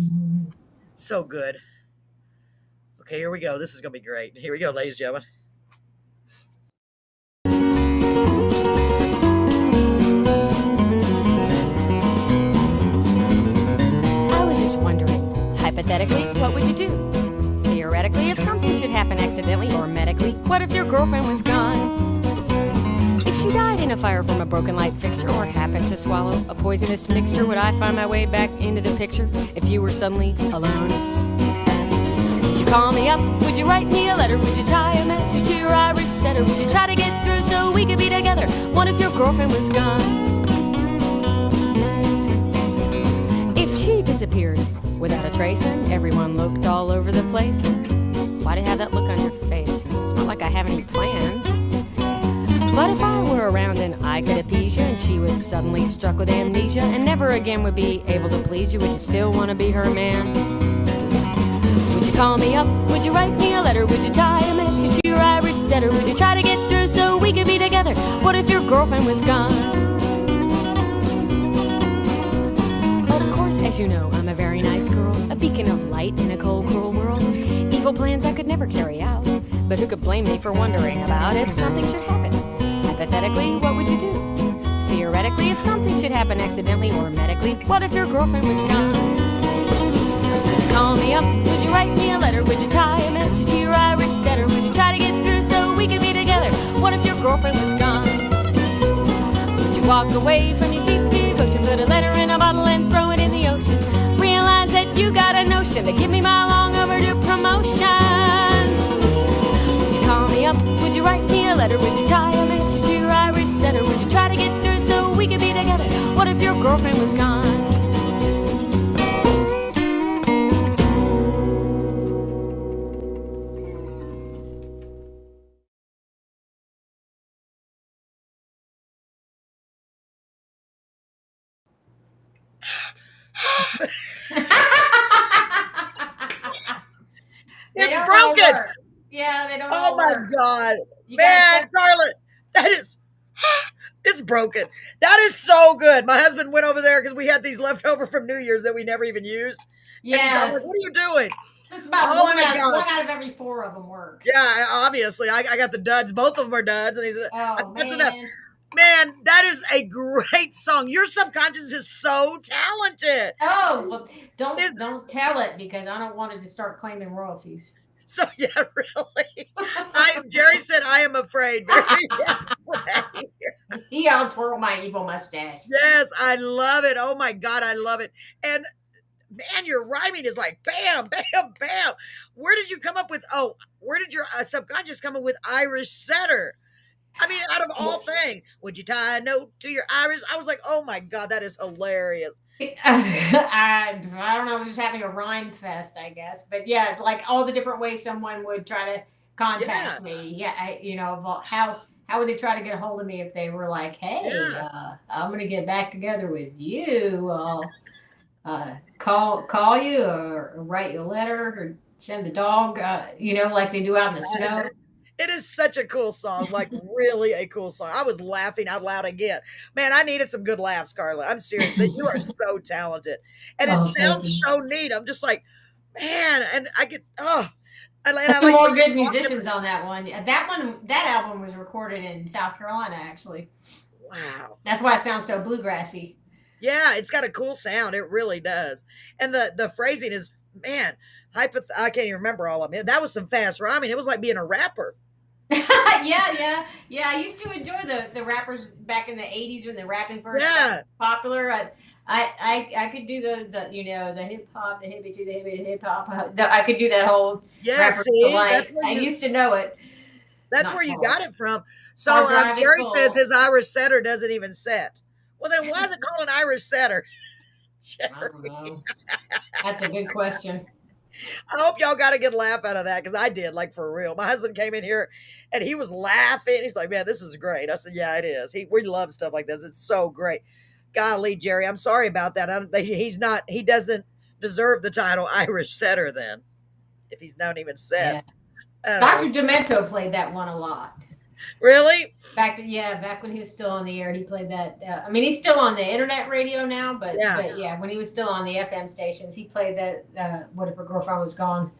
So good. Okay, here we go. This is going to be great. Here we go, ladies and gentlemen. I was just wondering, hypothetically, what would you do? Theoretically, if something should happen accidentally or medically, what if your girlfriend was gone? If she died in a fire from a broken light fixture or happened to swallow a poisonous mixture, would I find my way back into the picture if you were suddenly alone? Would you call me up? Would you write me a letter? Would you tie a message to your Irish setter? Would you try to get through so we could be together? What if your girlfriend was gone? If she disappeared without a trace and everyone looked all over the place, why do you have that look on your face? It's not like I have any plans. But if I were around and I could appease you and she was suddenly struck with amnesia and never again would be able to please you, would you still want to be her man? Would you call me up? Would you write me a letter? Would you tie a message to your Irish setter? Would you try to get through so we could be together? What if your girlfriend was gone? Of course, as 'cause you know I'm a very nice girl, a beacon of light in a cold, cruel world. Evil plans I could never carry out, but who could blame me for wondering about if something should happen? Hypothetically, what would you do? Theoretically, if something should happen accidentally or medically, what if your girlfriend was gone? Would you call me up? Would you write me a letter? Would you tie a message to your Irish setter? Would you try to get through so we could be together? What if your girlfriend was gone? Would you walk away from your deep devotion, put a letter in a bottle and throw it in the ocean? Realize that you got a notion to give me my long overdue promotion. Would you call me up? Would you write me a letter? Would you tie a message to your Irish setter? Would you try to get through so we could be together? What if your girlfriend was gone? It's broken. Yeah, they don't. Oh my God, You man, gotta- Carla, that is. It's broken. That is so good. My husband went over there because we had these left over from New Year's that we never even used. And he's Yeah, like, what are you doing? it's about Oh one my God. out of every 4 of them works. Yeah, obviously. I got the duds. Both of them are duds. And he's Oh that's man. enough. Man, that is a great song. Your subconscious is so talented. Oh well, don't Is- tell it because I don't want it to start claiming royalties. So yeah, really. Jerry said I am afraid. Very afraid. I'll twirl my evil mustache. Yes, I love it. Oh my God, I love it. And man, your rhyming is like bam, bam, bam. Where did you come up with? Oh, where did your subconscious come up with Irish setter? I mean, out of all things, would you tie a note to your Irish? I was like, oh my God, that is hilarious. I don't know. I was just having a rhyme fest, I guess. But yeah, like all the different ways someone would try to contact me. Yeah, how would they try to get a hold of me if they were like, hey, I'm gonna get back together with you. I'll call you or write you a letter or send the dog. Like they do out in the snow. It is such a cool song, like really a cool song. I was laughing out loud again. Man, I needed some good laughs, Carla. I'm serious. You are so talented. And it sounds so neat. I'm just like, man, and I get, I like more good musicians on that one. That album was recorded in South Carolina, actually. Wow. That's why it sounds so bluegrassy. Yeah, it's got a cool sound. It really does. And the phrasing is, man, I can't even remember all of it. That was some fast rhyming. It was like being a rapper. yeah. I used to enjoy the rappers back in the 80s when the rapping first got popular. I could do those, the hip hop, the hippie to the hippie to hip hop. I could do that whole. Yeah, see, I used to know it. That's where you got it from. So Gary says his Irish setter doesn't even set. Well, then why is it called an Irish setter? I don't know. That's a good question. I hope y'all got a good laugh out of that because I did, like for real. My husband came in here and he was laughing. He's like, man, this is great. I said, yeah, it is. We love stuff like this. It's so great. Golly, Jerry, I'm sorry about that. He doesn't deserve the title Irish setter then, if he's not even set. Yeah. Dr. Demento played that one a lot. Really? Back when he was still on the air, he played that. He's still on the internet radio now, but when he was still on the FM stations, he played that. What if her girlfriend was gone?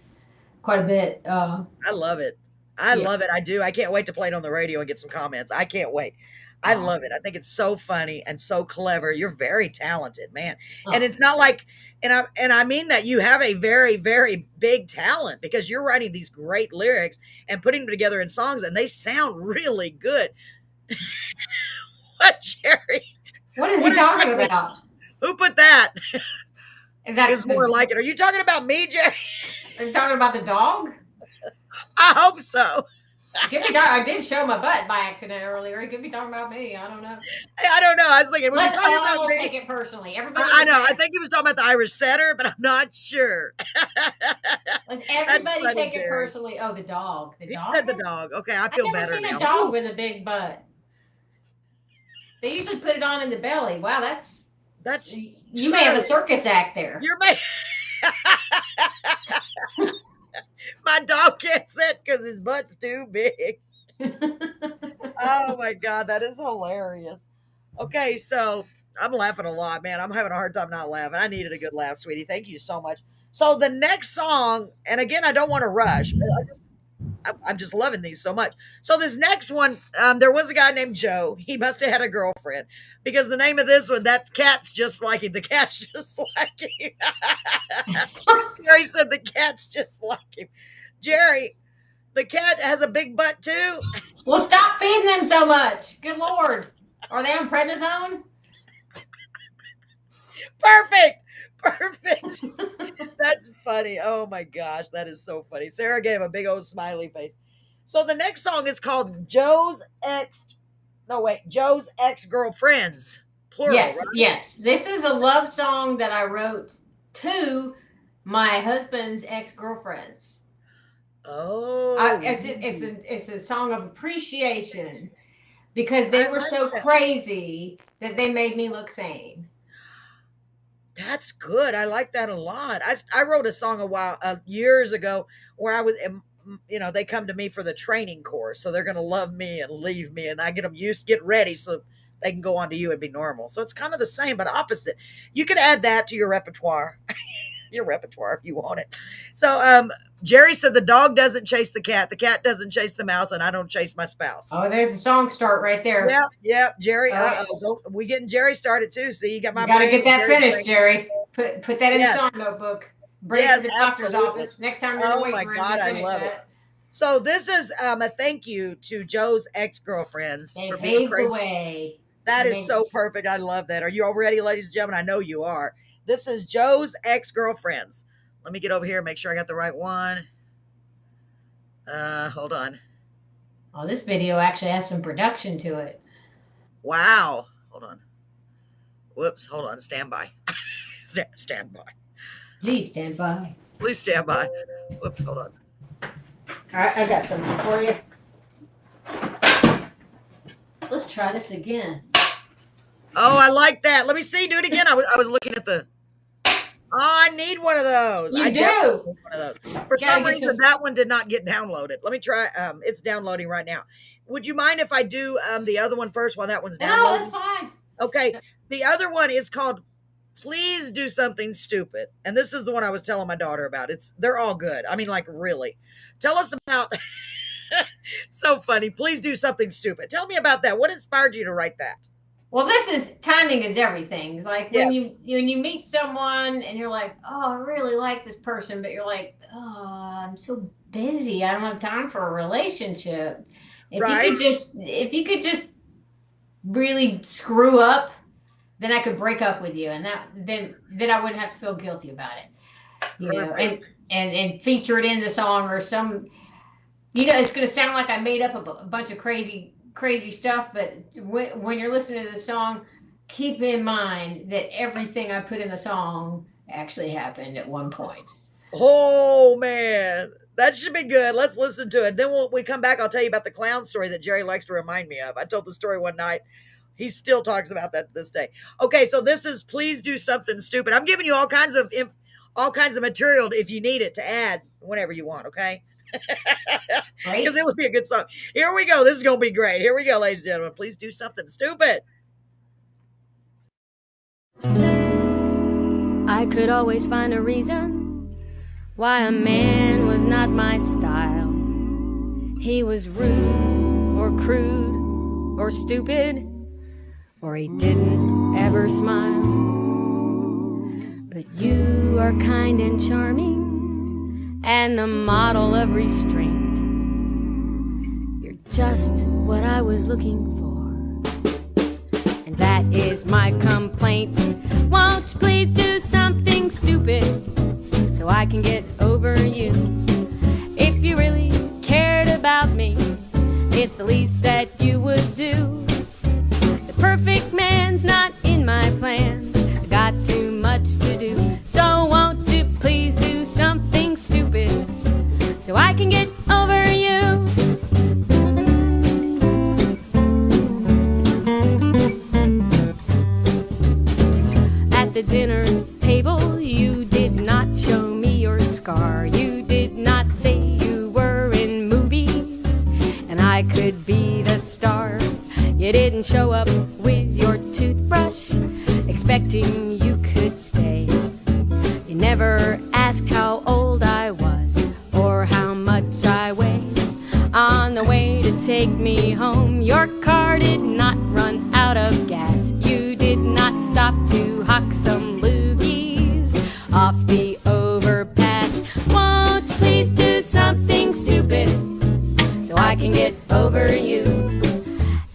Quite a bit. I love it. I love it. I do. I can't wait to play it on the radio and get some comments. I can't wait. I love it. I think it's so funny and so clever. You're very talented, man. And it's not like, and I mean that you have a very, very big talent because you're writing these great lyrics and putting them together in songs and they sound really good. What, Jerry? What is he talking about? Who put that? Is more like it? Are you talking about me, Jerry? Are you talking about the dog? I hope so. I did show my butt by accident earlier. He could be talking about me. I don't know. I don't know. I was thinking, was he talking about me? Take it personally. Everybody. I know. I think he was talking about the Irish setter, but I'm not sure. Let's everybody take it personally. Oh, the dog. He said the dog. Okay, I feel better now. I've never seen a dog with a big butt. They usually put it on in the belly. Wow, that's. You may have a circus act there. My dog can't sit because his butt's too big. Oh my God, that is hilarious. Okay, so I'm laughing a lot, man. I'm having a hard time not laughing. I needed a good laugh, sweetie. Thank you so much. So the next song, and again, I don't want to rush, but I'm just loving these so much. So this next one, there was a guy named Joe. He must have had a girlfriend because the name of this one, that cat's just like him. The cat's just like him. Jerry said the cat's just like him. Jerry, the cat has a big butt too. Well, stop feeding them so much. Good Lord. Are they on prednisone? Perfect. That's funny. Oh my gosh, that is so funny. Sarah gave a big old smiley face. So the next song is called Joe's Ex-Girlfriends. Plural, Yes, right? yes. This is a love song that I wrote to my husband's ex-girlfriends. Oh. It's a song of appreciation because they were so crazy that they made me look sane. That's good. I like that a lot. I wrote a song years ago where I was, they come to me for the training course, so they're going to love me and leave me, and I get them get ready so they can go on to you and be normal. So it's kind of the same, but opposite. You can add that to your repertoire, if you want it. So Jerry said the dog doesn't chase the cat doesn't chase the mouse, and I don't chase my spouse. Oh, there's the song start right there. Yep. Jerry, Right. we getting Jerry started too. See, you got my. You got to get that Jerry finished, Jerry. Put that in the song notebook. Bring it to the doctor's office next time you're in the waiting room. God, I love it. So this is a thank you to Joe's ex-girlfriends They for being paved crazy. the way. That is so perfect. I love that. Are you all ready, ladies and gentlemen? I know you are. This is Joe's Ex-Girlfriends. Let me get over here and make sure I got the right one. Hold on. Oh, this video actually has some production to it. Wow. Hold on. Whoops. Hold on. Stand by. Stand by. Please stand by. Please stand by. Whoops. Hold on. All right, I got something for you. Let's try this again. Oh, I like that. Let me see. Do it again. I was looking at the. Oh, I need one of those. You I do. Need one of those. For some get reason, that one did not get downloaded. Let me try. It's downloading right now. Would you mind if I do the other one first while that one's downloading? No, that's fine. Okay. The other one is called Please Do Something Stupid. And this is the one I was telling my daughter about. They're all good. I mean, like, really. Tell us about so funny. Please do something stupid. Tell me about that. What inspired you to write that? Well, timing is everything. Like when you meet someone and you're like, oh, I really like this person, but you're like, oh, I'm so busy. I don't have time for a relationship. If you could just really screw up, then I could break up with you, and then I wouldn't have to feel guilty about it. You know, and feature it in the song or some. It's going to sound like I made up a bunch of crazy stuff, but when you're listening to the song, keep in mind that everything I put in the song actually happened at one point. Oh man, that should be good. Let's listen to it. Then when we come back, I'll tell you about the clown story that Jerry likes to remind me of. I told the story one night. He still talks about that to this day. Okay, so this is Please Do Something Stupid. I'm giving you all kinds of material if you need it to add whenever you want, okay? Because it would be a good song. Here we go. This is going to be great. Here we go, ladies and gentlemen. Please do something stupid. I could always find a reason why a man was not my style. He was rude or crude or stupid, or he didn't ever smile. But you are kind and charming, and the model of restraint. You're just what I was looking for, and that is my complaint. Won't you please do something stupid so I can get over you? If you really cared about me, it's the least that you would do. The perfect man's not in my plans. I got too much to do. So won't you please do something stupid so I can get over you? At the dinner table, you did not show me your scar. You did not say you were in movies and I could be the star. You didn't show up with your toothbrush expecting you could stay. You never asked how old I was or how much I weighed. On the way to take me home, your car did not run out of gas. You did not stop to hawk some loogies off the overpass. Won't you please do something stupid so I can get over you?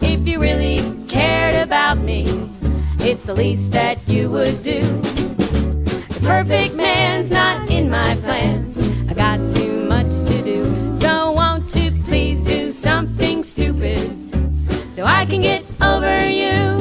If you really cared about me, it's the least that you would do. The perfect man's not in my plans. I got too much to do. So won't you please do something stupid so I can get over you?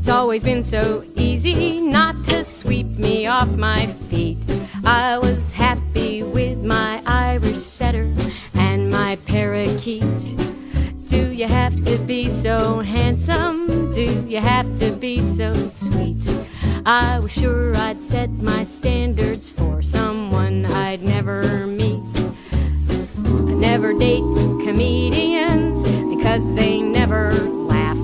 Always been so easy not to sweep me off my feet. I was happy with my Irish setter and my parakeet. Do you have to be so handsome? Do you have to be so sweet? I was sure I'd set my standards for someone I'd never meet. I never date comedians because they never laugh,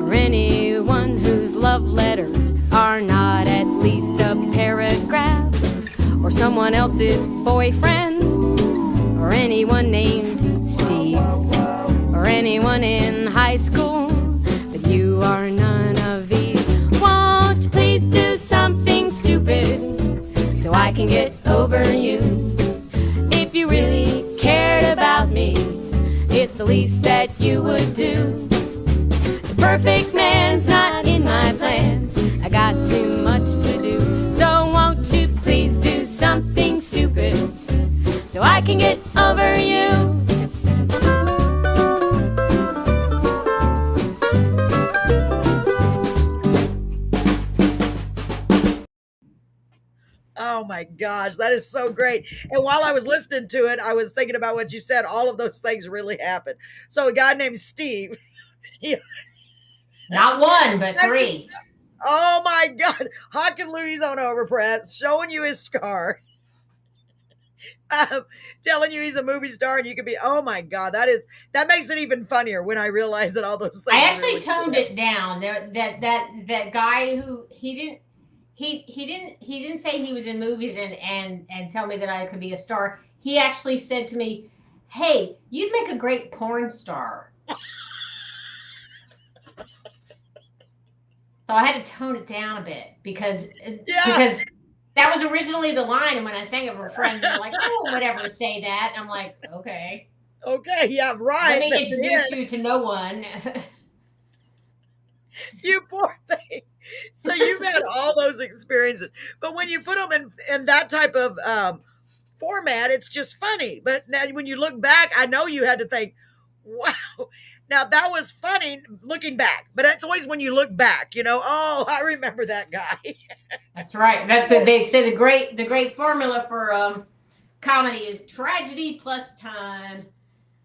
or anyone whose love letters are not at least a paragraph, or someone else's boyfriend, or anyone named Steve, or anyone in high school. But you are none of these. Won't you please do something stupid so I can get over you? If you really cared about me, it's the least that you would do. The perfect man's not in my plans. I got too much to do. So won't you please do something stupid so I can get over you? Oh my gosh, that is so great. And while I was listening to it, I was thinking about what you said. All of those things really happened. So a guy named Steve, he, Not one, but three. oh my God, hawking Louis on overpress, showing you his scar, telling you he's a movie star, and you could be, oh my God, that makes it even funnier when I realize that all those things. I actually really toned did. it down. That guy who he didn't say he was in movies and tell me that I could be a star. He actually said to me, "Hey, you'd make a great porn star." So I had to tone it down a bit because Yeah. that was originally the line, and when I sang it for a friend, they're like, "I won't ever say that." And I'm like, "Okay, Okay. Yeah. let Right. me They introduce did. you to no one." You poor thing. So you've had all those experiences, but when you put them in that type of format, it's just funny. But now, when you look back, I know you had to think, "Wow, now that was funny." Looking back, but it's always when you look back, oh, I remember that guy. That's right. That's it. They say the great formula for comedy is tragedy plus time.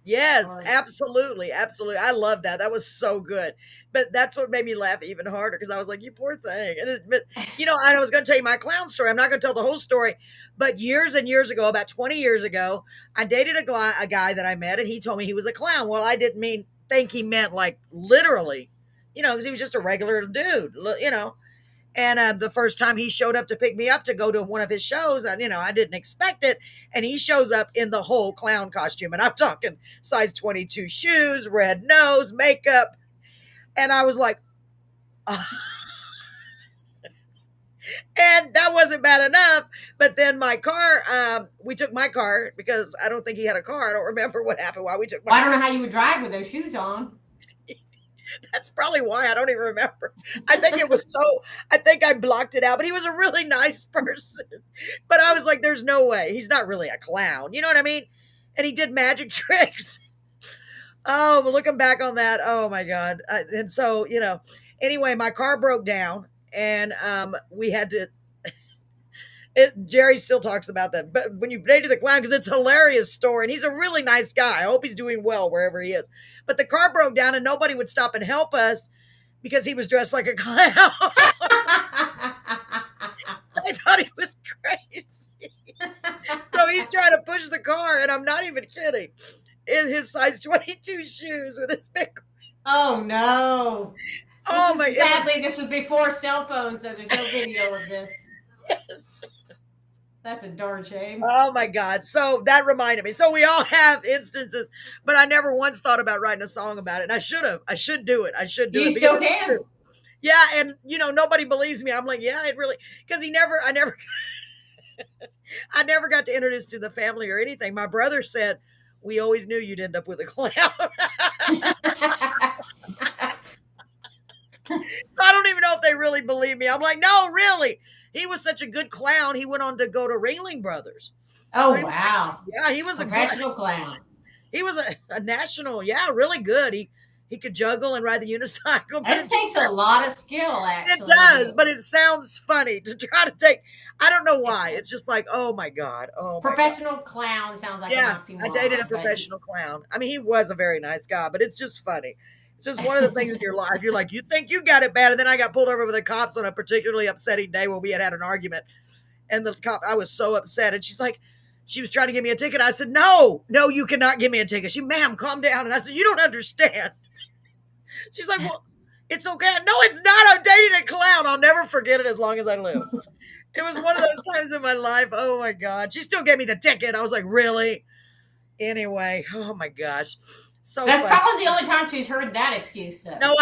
Yes, Or absolutely, absolutely. I love that. That was so good. But that's what made me laugh even harder because I was like, "You poor thing." But I was going to tell you my clown story. I'm not going to tell the whole story, but years and years ago, about 20 years ago, I dated a guy that I met, and he told me he was a clown. Well, I didn't think he meant like literally, because he was just a regular dude, And the first time he showed up to pick me up to go to one of his shows, and I didn't expect it. And he shows up in the whole clown costume, and I'm talking size 22 shoes, red nose, makeup, and I was like, and that wasn't bad enough. But then my car, we took my car because I don't think he had a car. I don't remember what happened. Why we took my well, I don't car. know how you would drive with those shoes on. That's probably why I don't even remember. I think it was so, I think I blocked it out, but he was a really nice person. But I was like, there's no way. He's not really a clown. You know what I mean? And he did magic tricks. Oh, but looking back on that, oh my God. And so, anyway, my car broke down and we had to Jerry still talks about that. But when you dated the clown, because it's a hilarious story, and he's a really nice guy. I hope he's doing well wherever he is. But the car broke down, and nobody would stop and help us because he was dressed like a clown. I thought he was crazy. So he's trying to push the car, and I'm not even kidding, in his size 22 shoes with his big. Oh no! Oh my! Sadly, this was before cell phones, so there's no video of this. Yes. That's a darn shame. Oh my God. So that reminded me. So we all have instances, but I never once thought about writing a song about it. And I should have. I should do it. I should do it. You still can. Yeah. And nobody believes me. I'm like, yeah, it really, because I never got to introduce to the family or anything. My brother said, we always knew you'd end up with a clown. So I don't even know if they really believe me. I'm like, no, really. He was such a good clown. He went on to go to Ringling Brothers. Oh, so wow. He was professional clown. He was a national, really good. He could juggle and ride the unicycle. That takes a lot of skill, actually. It does, but it sounds funny to try to take. I don't know why. It's just like, oh my God. Oh, professional clown sounds like an oxymoron. I dated a professional clown. I mean, he was a very nice guy, but it's just funny. It's just one of the things in your life. You're like, you think you got it bad. And then I got pulled over with the cops on a particularly upsetting day when we had an argument. And the cop, I was so upset. And she's like, she was trying to give me a ticket. I said, no, you cannot give me a ticket. She, ma'am, calm down. And I said, you don't understand. She's like, well, it's okay. No, it's not. I'm dating a clown. I'll never forget it as long as I live. It was one of those times in my life. Oh my God. She still gave me the ticket. I was like, really? Anyway, oh my gosh. So that's probably the only time she's heard that excuse, though. No,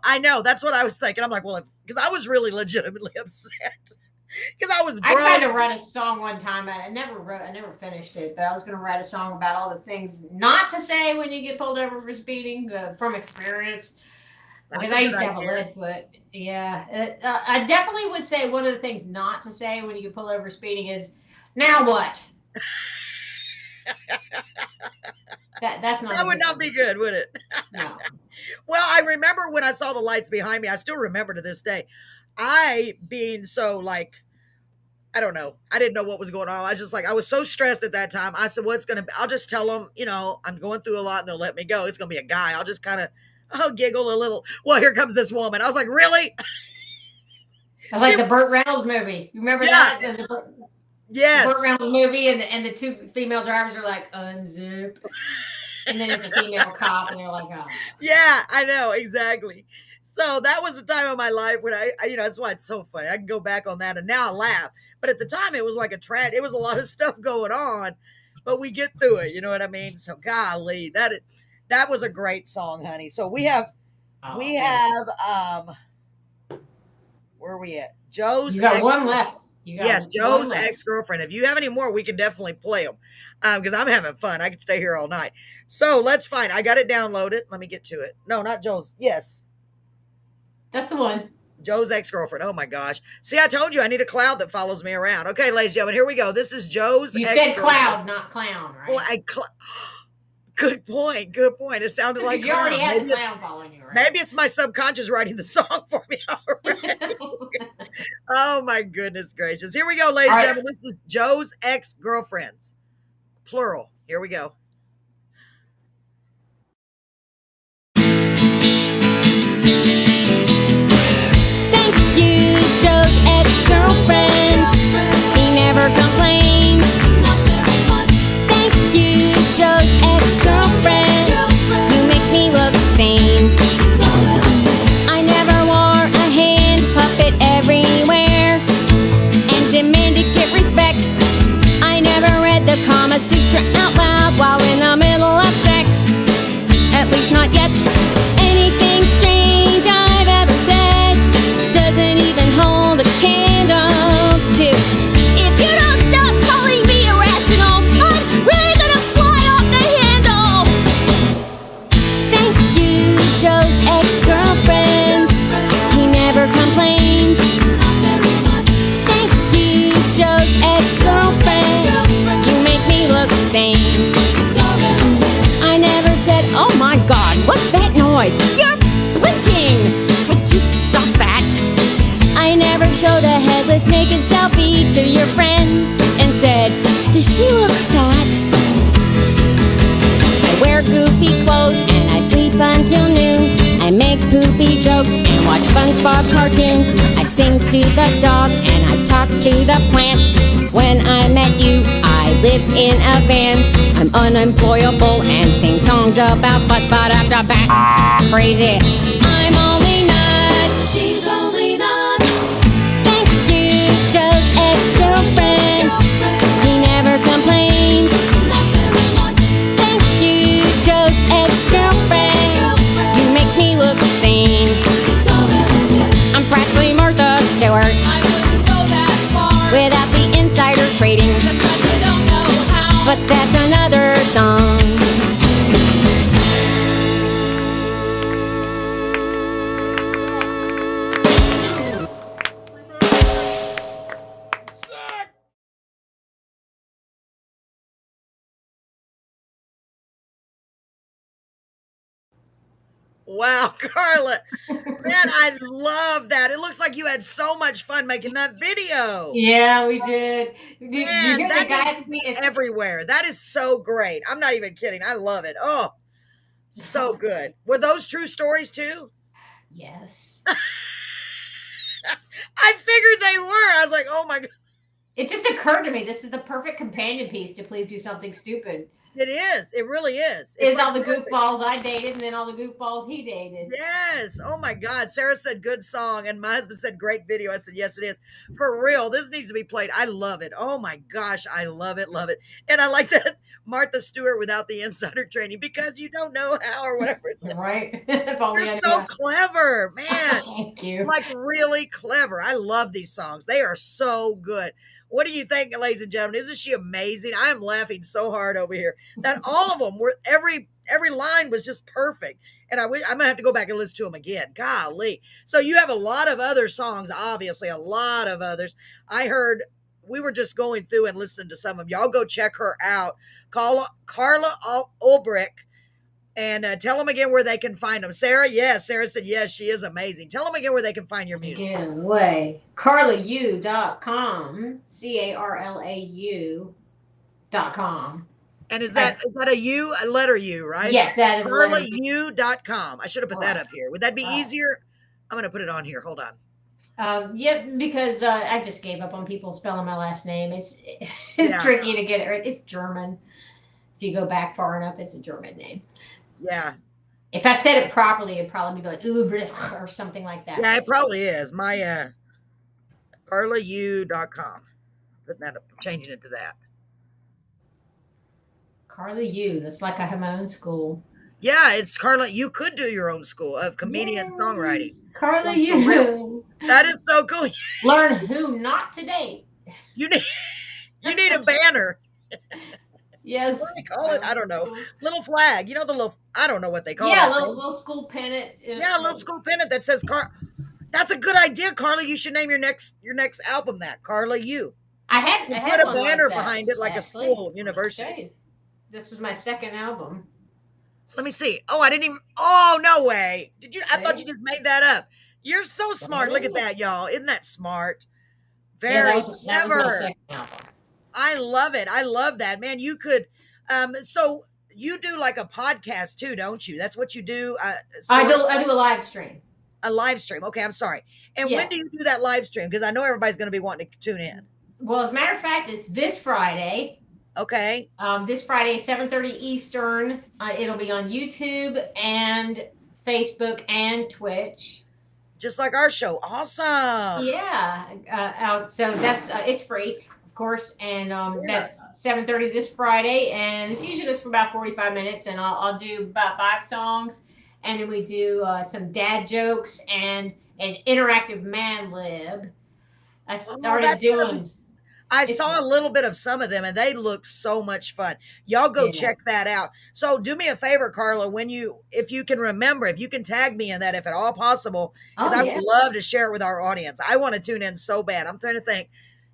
I know. That's what I was thinking. I'm like, well, because I was really legitimately upset. Because I was broke. I tried to write a song one time, and I never finished it, but I was going to write a song about all the things not to say when you get pulled over for speeding, from experience. Because I used to have a lead foot. Yeah. I definitely would say one of the things not to say when you get pulled over speeding is, now what? That would not be good, would it? No. Well, I remember when I saw the lights behind me. I still remember to this day. I being so like, I don't know. I didn't know what was going on. I was just like, I was so stressed at that time. I said, I'll just tell them, I'm going through a lot and they'll let me go. It's going to be a guy. I'll just I'll giggle a little. Well, here comes this woman. I was like, really? It's like the Burt Reynolds movie. You remember that? Yes. The Burt Reynolds movie, and the two female drivers are like, unzip. And then it's a female cop, and they're like, oh. Yeah, I know, exactly. So that was a time of my life when I that's why it's so funny. I can go back on that, and now I laugh. But at the time, it was like it was a lot of stuff going on, but we get through it. You know what I mean? So golly, that was a great song, honey. So we have, where are we at? Joe's. You got one left. Yes, Joe's ex-girlfriend. If you have any more, we can definitely play them because I'm having fun. I could stay here all night. So let's find. I got it downloaded. Let me get to it. No, not Joe's. Yes. That's the one. Joe's ex-girlfriend. Oh, my gosh. See, I told you I need a cloud that follows me around. Okay, ladies and gentlemen, here we go. This is Joe's ex-girlfriend. You said cloud, not clown, right? Well, good point. Good point. It sounded like you already had the clown following you, right? Maybe it's my subconscious writing the song for me already. Oh, my goodness gracious. Here we go, ladies and gentlemen. This is Joe's ex-girlfriends. Plural. Here we go. Thank you, Joe's ex-girlfriends. He never complains. Thank you, Joe's ex-girlfriends. You make me look sane. I never wore a hand puppet everywhere and demanded get respect. I never read the Kama Sutra out loud while in the middle of sex. At least not yet. Anything strange I've ever said doesn't even hold a candle to. If you don't stop calling me irrational, I'm really gonna fly off the handle. Thank you, Joe's ex-girlfriends. He never complains. Thank you, Joe's ex-girlfriends. You make me look sane. I never said, oh my God, what's that noise? You're blinking! Would you stop that? I never showed a headless naked selfie to your friends and said, does she look fat? I wear goofy clothes and I sleep until noon. I make poopy jokes and watch SpongeBob cartoons. I sing to the dog and I talk to the plants. When I met you, I lived in a van. I'm unemployable and sing songs about butts, but I'm not back crazy. I'm only nuts. She's only nuts. Thank you, Joe's ex-girlfriend. He never complains. Not very much. Thank you, Joe's ex-girlfriend. You make me look sane. It's all that I do. I'm practically Martha Stewart I wouldn't go that far. without the insider trading, Just 'cause you don't know how. but that's another song. Wow, Carla. Man, I love that. It looks like you had so much fun making that video. Yeah, we did. Did you Man, hear the that guy? needs to be everywhere. That is so great. I'm not even kidding. I love it. Oh, so good. Were those true stories too? Yes. I figured they were. I was like, oh my God. It just occurred to me this is the perfect companion piece to Please Do Something Stupid. It is. It really is. Is It's all the like perfect. goofballs I dated and then all the goofballs he dated. Yes. Oh my God. Sarah said good song. And my husband said great video. I said, yes, it is. For real. This needs to be played. I love it. Oh my gosh. I love it. Love it. And I like that Martha Stewart without the insider training because you don't know how or whatever. it is. Right? If only You're I so knew. clever, man. Thank you. Like really clever. I love these songs. They are so good. What do you think, ladies and gentlemen? Isn't she amazing? I am laughing so hard over here that all of them were every line was just perfect. And I'm gonna have to go back and listen to them again. Golly. So you have a lot of other songs, obviously, a lot of others. I heard we were just going through and listening to some of them. Y'all go check her out. Carla Ulbrich. And tell them again where they can find them. Sarah, yes. Sarah said, yes, she is amazing. Tell them again where they can find your music. Get away. CarlaU.com. CarlaU.com. And is that a U, a letter U, right? Yes, that is CarlaU.com. I should have put that up here. Would that be Wow. easier? I'm going to put it on here. Hold on. Yeah, because I just gave up on people spelling my last name. It's Yeah. tricky to get it right. It's German. If you go back far enough, it's a German name. Yeah. If I said it properly, it'd probably be like Ulbrich or something like that. Yeah, it probably is. My CarlaU.com. Putting that up, changing it to that. Carla U. That's like I have my own school. Yeah, it's Carla. You could do your own school of comedian Yay. songwriting. Carla Like, for real. U. That is so cool. Learn who not to date. You need a banner. Yes. What do they call it? I don't know. Little flag. You know the little. I don't know what they call Yeah, it. little school pennant. Yeah, a little school pennant that says That's a good idea, Carla. You should name your next album that Carla U. I had Put a one banner like that, behind it like actually. a school Okay. university. This was my second album. Let me see. Oh, I didn't even. Oh, no way. Did you? I thought See? you just made that up. You're so smart. Look at that, y'all. Isn't that smart? Very that was clever. my second album. I love it. I love that, man. You could. So you do like a podcast too, don't you? That's what you do. I do a live stream. A live stream. Okay, I'm sorry. And Yeah. when do you do that live stream? Because I know everybody's going to be wanting to tune in. Well, as a matter of fact, it's this Friday. Okay. This Friday, 7:30 Eastern. It'll be on YouTube and Facebook and Twitch. Just like our show. Awesome. Yeah. So that's it's free, of course, and Yeah. that's 7:30 this Friday, and it's usually goes for about 45 minutes, and I'll do about 5 songs, and then we do some dad jokes and an interactive Mad Lib. I started that's gonna doing. be I saw a little bit of some of them and they look so much fun. Y'all go Yeah. check that out. So do me a favor, Carla, if you can remember, if you can tag me in that, if at all possible, because Oh, I yeah. would love to share it with our audience. I want to tune in so bad. I'm trying to think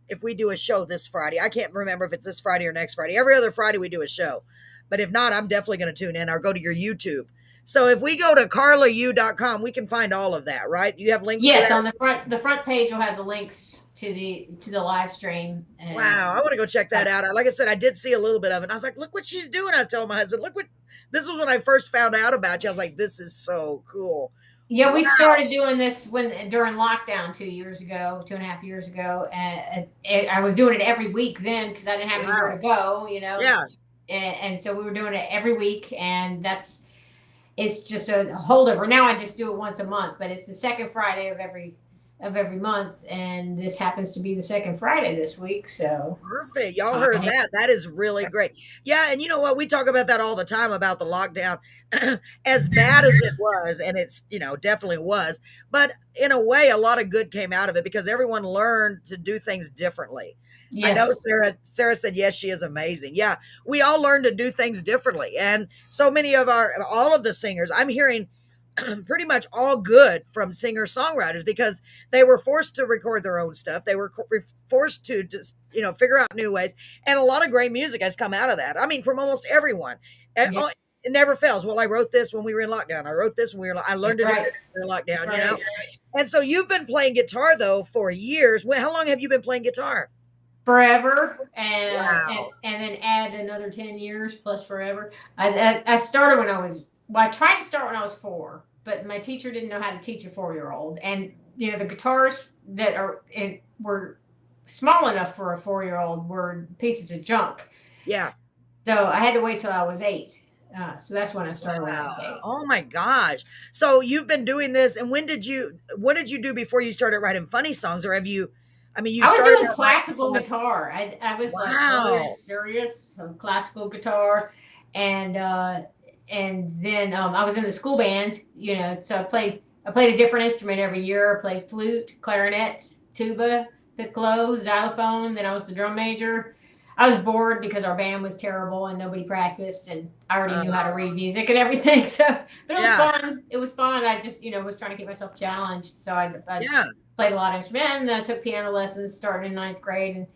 if we do a show this Friday. I can't remember if it's this Friday or next Friday. Every other Friday we do a show. But if not, I'm definitely going to tune in or go to your YouTube. So if we go to carlau.com, we can find all of that, right? You have links to Yes, that? on the front page will have the links to the live stream. And Wow, I want to go check that out. Like I said, I did see a little bit of it. And I was like, look what she's doing. I was telling my husband, look what this was when I first found out about you. I was like, this is so cool. yeah, we Wow. started doing this during lockdown 2.5 years ago, and I was doing it every week then because I didn't have anywhere to go, Yeah. and so we were doing it every week, and it's just a holdover. Now I just do it once a month, but it's the second Friday of every month, and this happens to be the second Friday this week. So Perfect. Y'all heard that. That is really great. Yeah, and you know what? We talk about that all the time about the lockdown. As bad as it was, and it's, definitely was, but in a way, a lot of good came out of it because everyone learned to do things differently. I know yes, Sarah said, yes, she is amazing. Yeah, we all learned to do things differently. And so many of all of the singers, I'm hearing pretty much all good from singer songwriters because they were forced to record their own stuff. They were forced to just, figure out new ways. And a lot of great music has come out of that. I mean, from almost everyone. yeah, It never fails. Well, I wrote this when we were in lockdown. I wrote this when we were, I learned that's it right. in lockdown, Right. And so you've been playing guitar though for years. Well, how long have you been playing guitar? Forever, and, Wow. and then add another 10 years plus forever. I started when I tried to start when I was 4, but my teacher didn't know how to teach a 4-year-old, and the guitars that were small enough for a 4-year-old were pieces of junk. Yeah. So I had to wait till I was 8. So that's when I started when I was Wow. 8. Oh my gosh. So you've been doing this, and what did you do before you started writing funny songs? Or you I was started doing out classical writing songs? guitar. I was like totally Wow. serious on classical guitar, and then I was in the school band. So I played a different instrument every year. I played flute, clarinet, tuba, piccolo, xylophone. Then I was the drum major. I was bored because our band was terrible and nobody practiced, and I already knew how to read music and everything. So, but it was Yeah. fun. It was fun. I just was trying to keep myself challenged. So I Yeah. played a lot of instruments, and then I took piano lessons starting in 9th grade, and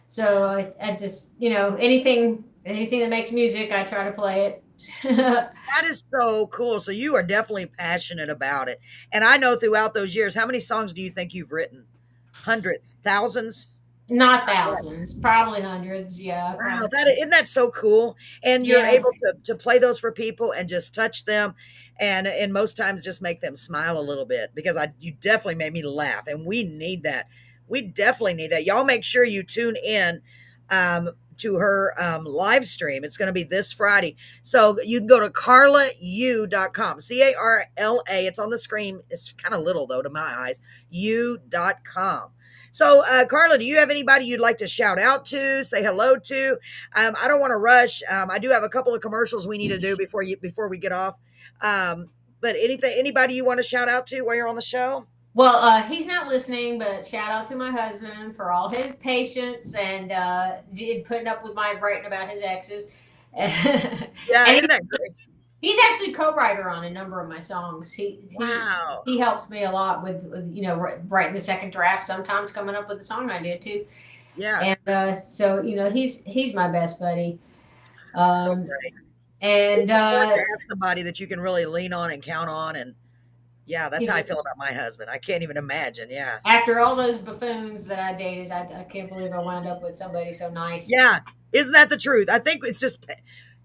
so I just anything that makes music, I try to play it. That is so cool. So you are definitely passionate about it. And I know throughout those years, how many songs do you think you've written? Hundreds, thousands? Not thousands, probably hundreds. Yeah, Wow, isn't that so cool? And you're yeah, able to play those for people and just touch them, and most times just make them smile a little bit because you definitely made me laugh, and we need that. We definitely need that. Y'all make sure you tune in to her live stream. It's going to be this Friday. So you can go to carlau.com. CARLA. It's on the screen. It's kind of little though to my eyes. U.com. So, Carla, do you have anybody you'd like to shout out to, say hello to? I don't want to rush. I do have a couple of commercials we need to do before we get off. But anybody you want to shout out to while you're on the show? well, he's not listening, but shout out to my husband for all his patience and putting up with my writing about his exes. And Yeah, isn't that great? he's actually co-writer on a number of my songs. Wow. He helps me a lot with writing the second draft, sometimes coming up with a song idea too. Yeah, And so he's my best buddy. so Um, great. and It's important to have somebody that you can really lean on and count on, and yeah, that's how I feel about my husband. I can't even imagine. Yeah. after all those buffoons that I dated, I can't believe I wound up with somebody so nice. Yeah. Isn't that the truth? I think it's just,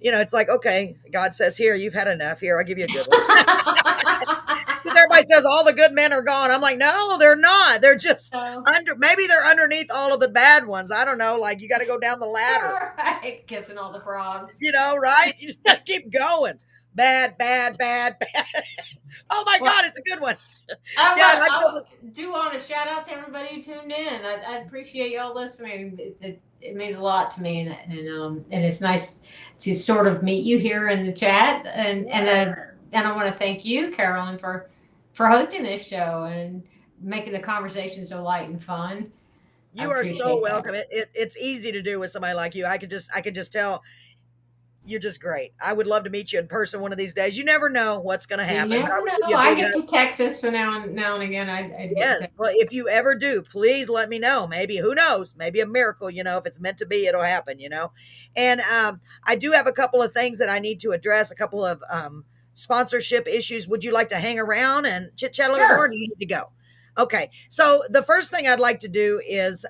it's like, okay, God says, here, you've had enough. Here, I'll give you a good one. Because everybody says all the good men are gone. I'm like, no, they're not. They're just So, maybe they're underneath all of the bad ones. I don't know. Like, you got to go down the ladder, right, kissing all the frogs. right? You just got to keep going. Bad, bad, bad, bad. Oh my Well, God, it's a good one. I Yeah, do want to shout out to everybody who tuned in. I appreciate y'all listening. It means a lot to me, and it's nice to sort of meet you here in the chat. And I want to thank you, Carolyn, for hosting this show and making the conversation so light and fun. I you are appreciate so that. welcome. It's easy to do with somebody like you. I could just tell you're just great. I would love to meet you in person one of these days. You never know what's going to You happen. never know. I get to Texas for now and again. I Yes. Well, if you ever do, please let me know. Maybe, who knows? Maybe a miracle, if it's meant to be, it'll happen, And I do have a couple of things that I need to address, a couple of sponsorship issues. Would you like to hang around and chit chat a little more? Or Sure. do you need to go? Okay. So the first thing I'd like to do is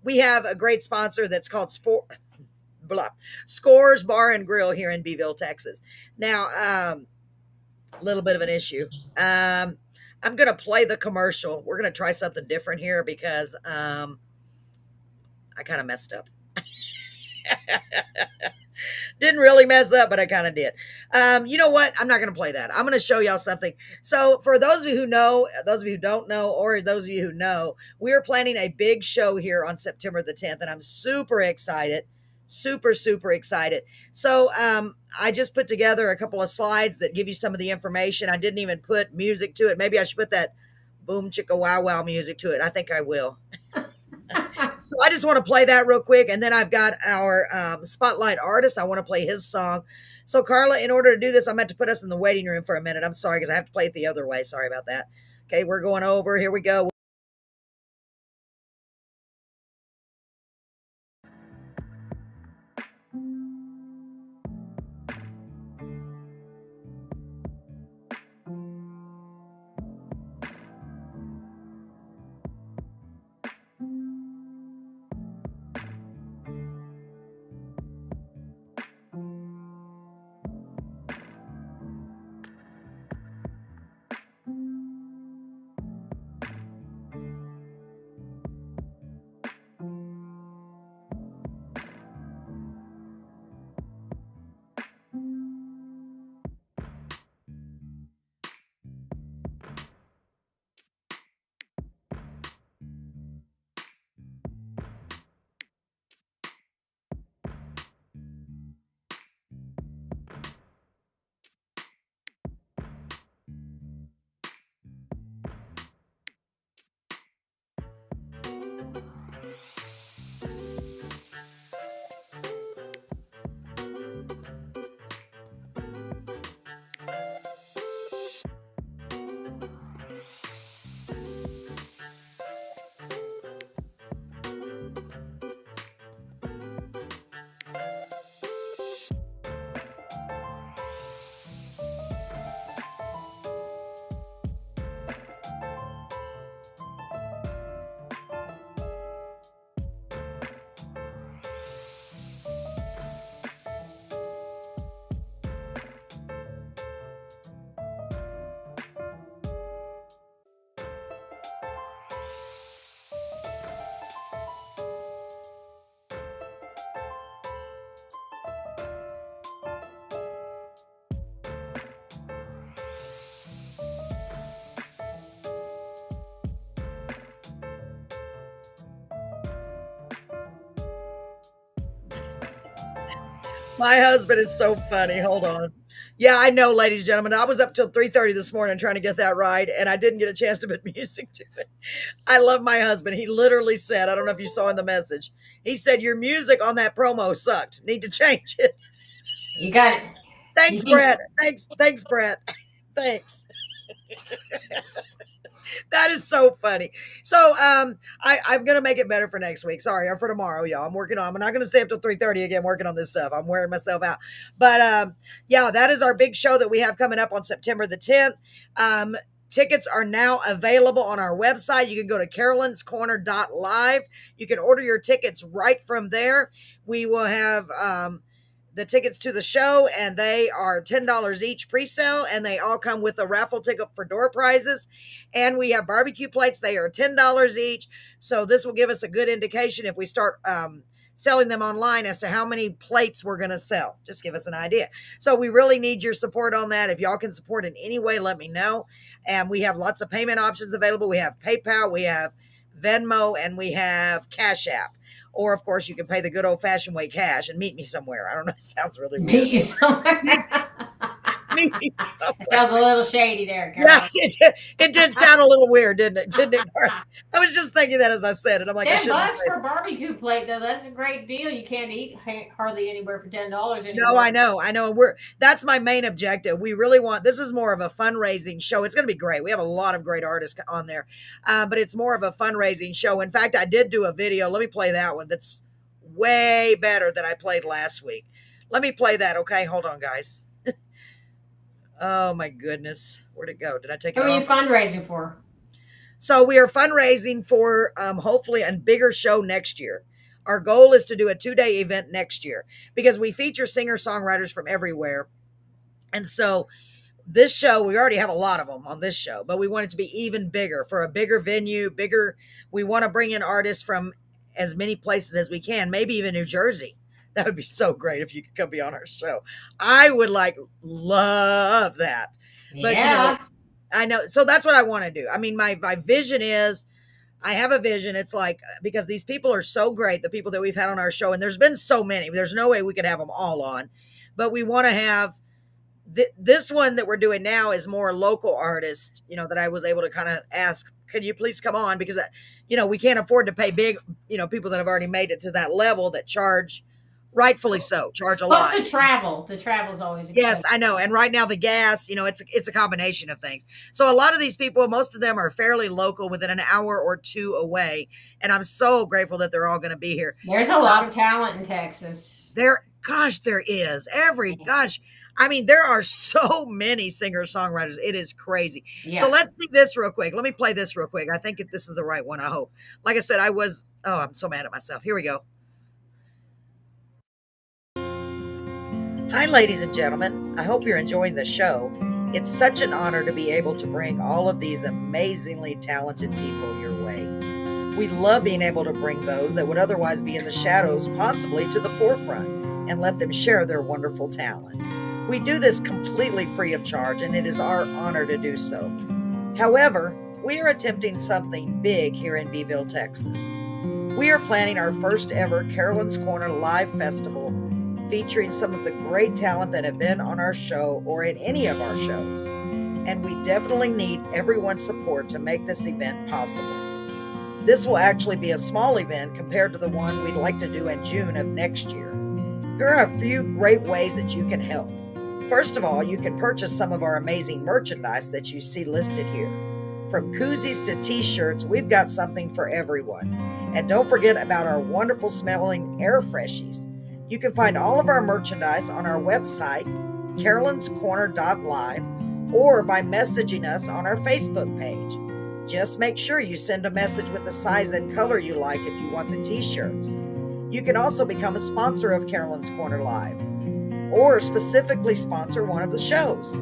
we have a great sponsor that's called Scores Bar and Grill here in Beeville, Texas. Now, a little bit of an issue. I'm going to play the commercial. We're going to try something different here because I kind of messed up. Didn't really mess up, but I kind of did. You know what? I'm not going to play that. I'm going to show y'all something. So, for those of you who know, those of you who don't know, or those of you who know, we are planning a big show here on September the 10th, and I'm super excited. Super, super excited. So, I just put together a couple of slides that give you some of the information. I didn't even put music to it. Maybe I should put that boom chicka wow wow music to it. I think I will. So I just want to play that real quick, and then I've got our spotlight artist. I want to play his song. So Carla, in order to do this, I'm going to put us in the waiting room for a minute. I'm sorry because I have to play it the other way. Sorry about that. Okay, we're going over. Here we go. My husband is so funny. Hold on. Yeah, I know, ladies and gentlemen. I was up till 3:30 this morning trying to get that right, and I didn't get a chance to put music to it. I love my husband. He literally said, I don't know if you saw in the message, he said, your music on that promo sucked. Need to change it. You got it. Thanks, You can- Brett. Thanks, Brett. Thanks. That is so funny. So I'm gonna make it better for next week. Sorry, or for tomorrow, y'all. I'm working on. I'm not gonna stay up till 3:30 again working on this stuff. I'm wearing myself out. But yeah, that is our big show that we have coming up on September the 10th. Tickets are now available on our website. You can go to carolinscorner.live. You can order your tickets right from there. We will have the tickets to the show, and they are $10 each pre-sale, and they all come with a raffle ticket for door prizes. And we have barbecue plates. They are $10 each. So this will give us a good indication if we start selling them online as to how many plates we're going to sell. Just give us an idea. So we really need your support on that. If y'all can support in any way, let me know. And we have lots of payment options available. We have PayPal, we have Venmo, and we have Cash App. Or, of course, you can pay the good old-fashioned way cash and meet me somewhere. I don't know. It sounds really weird. Meet you somewhere. Meet me somewhere. It sounds a little shady there, Yeah, Carol. it did sound a little weird, didn't it? Didn't it? I was just thinking that as I said it. I'm like, I 10 shouldn't have bucks said for it. a barbecue plate, though. That's a great deal. You can't eat hardly anywhere for $10 anymore. No, I know. That's my main objective. We really want, this is more of a fundraising show. It's going to be great. We have a lot of great artists on there, but it's more of a fundraising show. In fact, I did do a video. Let me play that one. That's way better than I played last week. Let me play that. Okay. Hold on, guys. Oh my goodness. Where'd it go? Did I take Who it are you off? fundraising for? So we are fundraising for hopefully a bigger show next year. Our goal is to do a 2-day event next year because we feature singer songwriters from everywhere. And so this show, we already have a lot of them on this show, but we want it to be even bigger for a bigger venue, bigger. We want to bring in artists from as many places as we can, maybe even New Jersey. That would be so great if you could come be on our show. I would love that. But Yeah. I know. So that's what I want to do. I mean, my vision is I have a vision. It's like because these people are so great, the people that we've had on our show, and there's been so many. There's no way we could have them all on, but we want to have this one that we're doing now is more local artists. That I was able to kind of ask, can you please come on because we can't afford to pay big people that have already made it to that level that charge rightfully so charge a Plus lot. the travel. The travel is always Yes, expensive. I know. And right now the gas, it's a combination of things. So a lot of these people, most of them are fairly local within an hour or two away. And I'm so grateful that they're all going to be here. There's a lot of talent in Texas. There is gosh. I mean, there are so many singer songwriters. It is crazy. So Yeah. let's see this real quick. Let me play this real quick. I think this is the right one. I hope. Like I said, I'm so mad at myself. Here we go. Hi, ladies and gentlemen. I hope you're enjoying the show. It's such an honor to be able to bring all of these amazingly talented people your way. We love being able to bring those that would otherwise be in the shadows possibly to the forefront and let them share their wonderful talent. We do this completely free of charge, and it is our honor to do so. However, we are attempting something big here in Beeville, Texas. We are planning our first ever Carolyn's Corner Live Festival featuring some of the great talent that have been on our show or in any of our shows. And we definitely need everyone's support to make this event possible. This will actually be a small event compared to the one we'd like to do in June of next year. Here are a few great ways that you can help. First of all, you can purchase some of our amazing merchandise that you see listed here. From koozies to t-shirts, we've got something for everyone. And don't forget about our wonderful smelling air freshies. You can find all of our merchandise on our website, carolinscorner.live, or by messaging us on our Facebook page. Just make sure you send a message with the size and color you like if you want the t-shirts. You can also become a sponsor of Carolyn's Corner Live, or specifically sponsor one of the shows.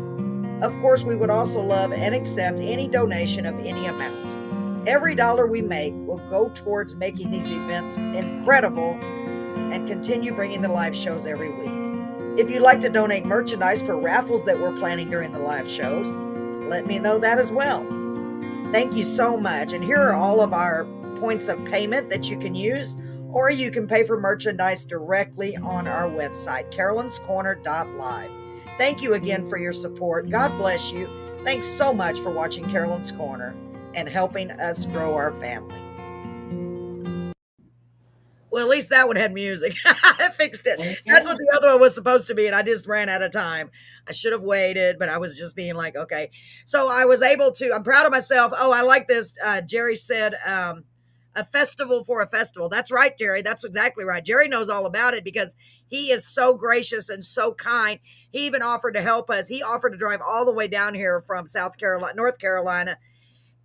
Of course, we would also love and accept any donation of any amount. Every dollar we make will go towards making these events incredible and continue bringing the live shows every week. If you'd like to donate merchandise for raffles that we're planning during the live shows, let me know that as well. Thank you so much. And here are all of our points of payment that you can use, or you can pay for merchandise directly on our website, carolinscorner.live. Thank you again for your support. God bless you. Thanks so much for watching Carolyn's Corner and helping us grow our family. Well, at least that one had music. I fixed it. That's what the other one was supposed to be, and I just ran out of time. I should have waited, but I was just being like, okay. So I was able to, I'm proud of myself. Oh, I like this. Jerry said, a festival for a festival. That's right, Jerry. That's exactly right. Jerry knows all about it because he is so gracious and so kind. He even offered to help us. He offered to drive all the way down here from North Carolina.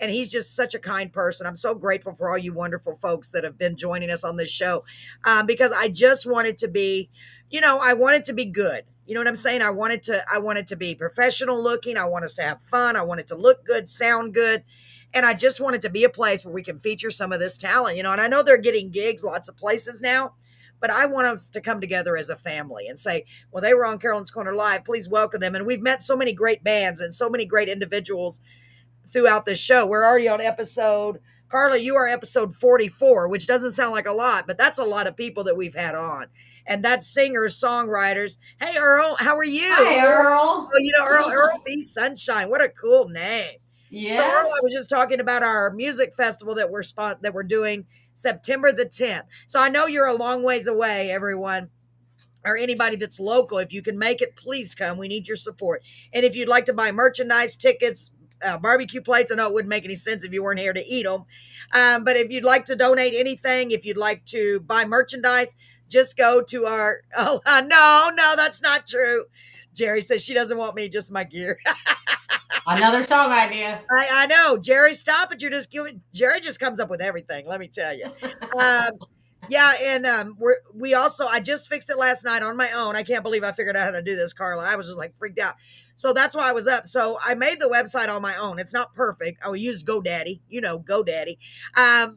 And he's just such a kind person. I'm so grateful for all you wonderful folks that have been joining us on this show because I just wanted to be, I wanted to be good. You know what I'm saying? I wanted to be professional looking. I want us to have fun. I want it to look good, sound good. And I just wanted to be a place where we can feature some of this talent, and I know they're getting gigs lots of places now, but I want us to come together as a family and say, well, they were on Carolyn's Corner Live. Please welcome them. And we've met so many great bands and so many great individuals throughout this show. We're already on Carla, you are episode 44, which doesn't sound like a lot, but that's a lot of people that we've had on. And that's singers, songwriters. Hey, Earl, how are you? Hi, Earl. Oh, Earl B. Sunshine. What a cool name. Yes. So Earl, I was just talking about our music festival that we're doing September the 10th. So I know you're a long ways away, everyone, or anybody that's local. If you can make it, please come. We need your support. And if you'd like to buy merchandise, tickets, barbecue plates, I know it wouldn't make any sense if you weren't here to eat them. But if you'd like to donate anything, if you'd like to buy merchandise, just go to our, no, that's not true. Jerry says she doesn't want me, just my gear. Another song idea. I know. Jerry, stop it. You're just giving. Jerry just comes up with everything. Let me tell you. Um, yeah, and we also. I just fixed it last night on my own. I can't believe I figured out how to do this, Carla. I was just like freaked out. So that's why I was up. So I made the website on my own. It's not perfect. I used GoDaddy, GoDaddy.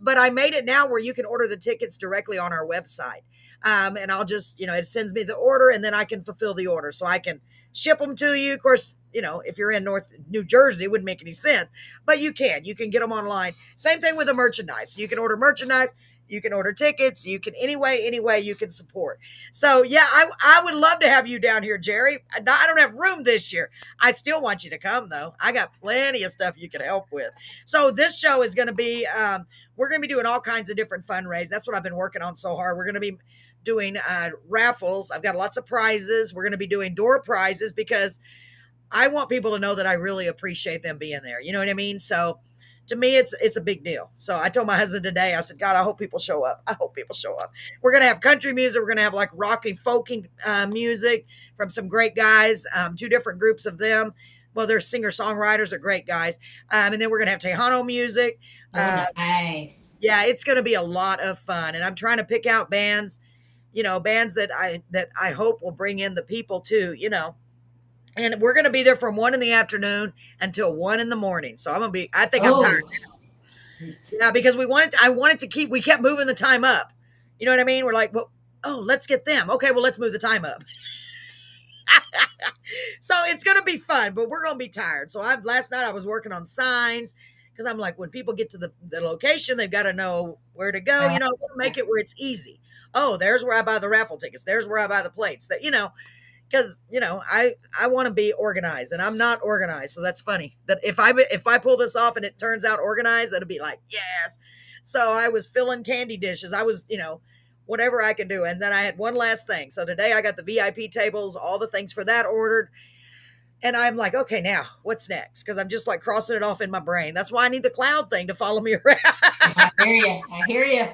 But I made it now where you can order the tickets directly on our website. And I'll just, it sends me the order and then I can fulfill the order. So I can ship them to you. Of course, if you're in North New Jersey, it wouldn't make any sense, but you can get them online. Same thing with the merchandise. You can order merchandise, you can order tickets, you can any way you can support. So yeah, I would love to have you down here, Jerry. I don't have room this year. I still want you to come though. I got plenty of stuff you can help with. So this show is going to be, we're going to be doing all kinds of different fundraisers. That's what I've been working on so hard. We're going to be doing raffles. I've got lots of prizes. We're going to be doing door prizes because I want people to know that I really appreciate them being there. You know what I mean? So to me, it's a big deal. So I told my husband today, I said, God, I hope people show up. I hope people show up. We're going to have country music. We're going to have like rocky, folky music from some great guys, 2 different groups of them. Well, they're singer-songwriters, they're great guys. And then we're going to have Tejano music. Nice. Yeah, it's going to be a lot of fun. And I'm trying to pick out bands, bands that I hope will bring in the people too, And we're going to be there from 1 p.m. until 1 a.m. So I think I'm tired now. Yeah, because we kept moving the time up. You know what I mean? We're like, well, let's get them. Okay, well, let's move the time up. So it's going to be fun, but we're going to be tired. So last night I was working on signs because I'm like, when people get to the location, they've got to know where to go. We'll make it where it's easy. Oh, there's where I buy the raffle tickets. There's where I buy the plates. Because I want to be organized and I'm not organized. So that's funny that if I pull this off and it turns out organized, that'll be like, yes. So I was filling candy dishes. I was, whatever I could do. And then I had one last thing. So today I got the VIP tables, all the things for that ordered. And I'm like, okay, now what's next? Because I'm just like crossing it off in my brain. That's why I need the cloud thing to follow me around. I hear you.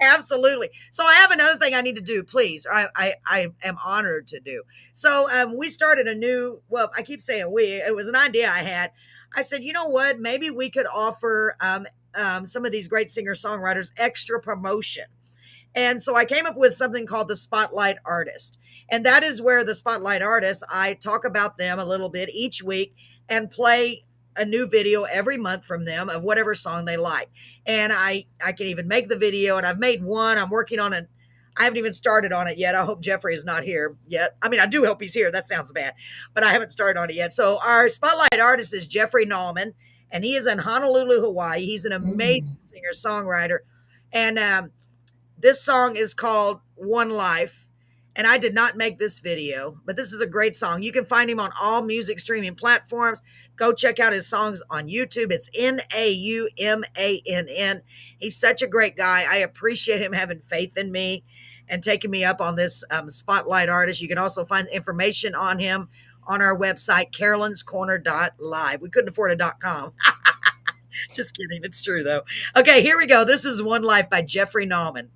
Absolutely. So I have another thing I need to do, please. I am honored to do. So we started I keep saying it was an idea I had. I said, you know what? Maybe we could offer some of these great singer-songwriters extra promotion. And so I came up with something called the Spotlight Artist. And that is where the Spotlight Artists, I talk about them a little bit each week and play a new video every month from them of whatever song they like. And I can even make the video, and I've made one. I'm working on it. I haven't even started on it yet. I hope Jeffrey is not here yet. I mean, I do hope he's here. That sounds bad, but I haven't started on it yet. So our Spotlight Artist is Jeffrey Nauman, and he is in Honolulu, Hawaii. He's an amazing singer-songwriter. And this song is called One Life. And I did not make this video, but this is a great song. You can find him on all music streaming platforms. Go check out his songs on YouTube. It's Naumann. He's such a great guy. I appreciate him having faith in me and taking me up on this Spotlight Artist. You can also find information on him on our website, carolinscorner.live. We couldn't afford a .com. Just kidding. It's true, though. Okay, here we go. This is One Life by Jeffrey Nauman.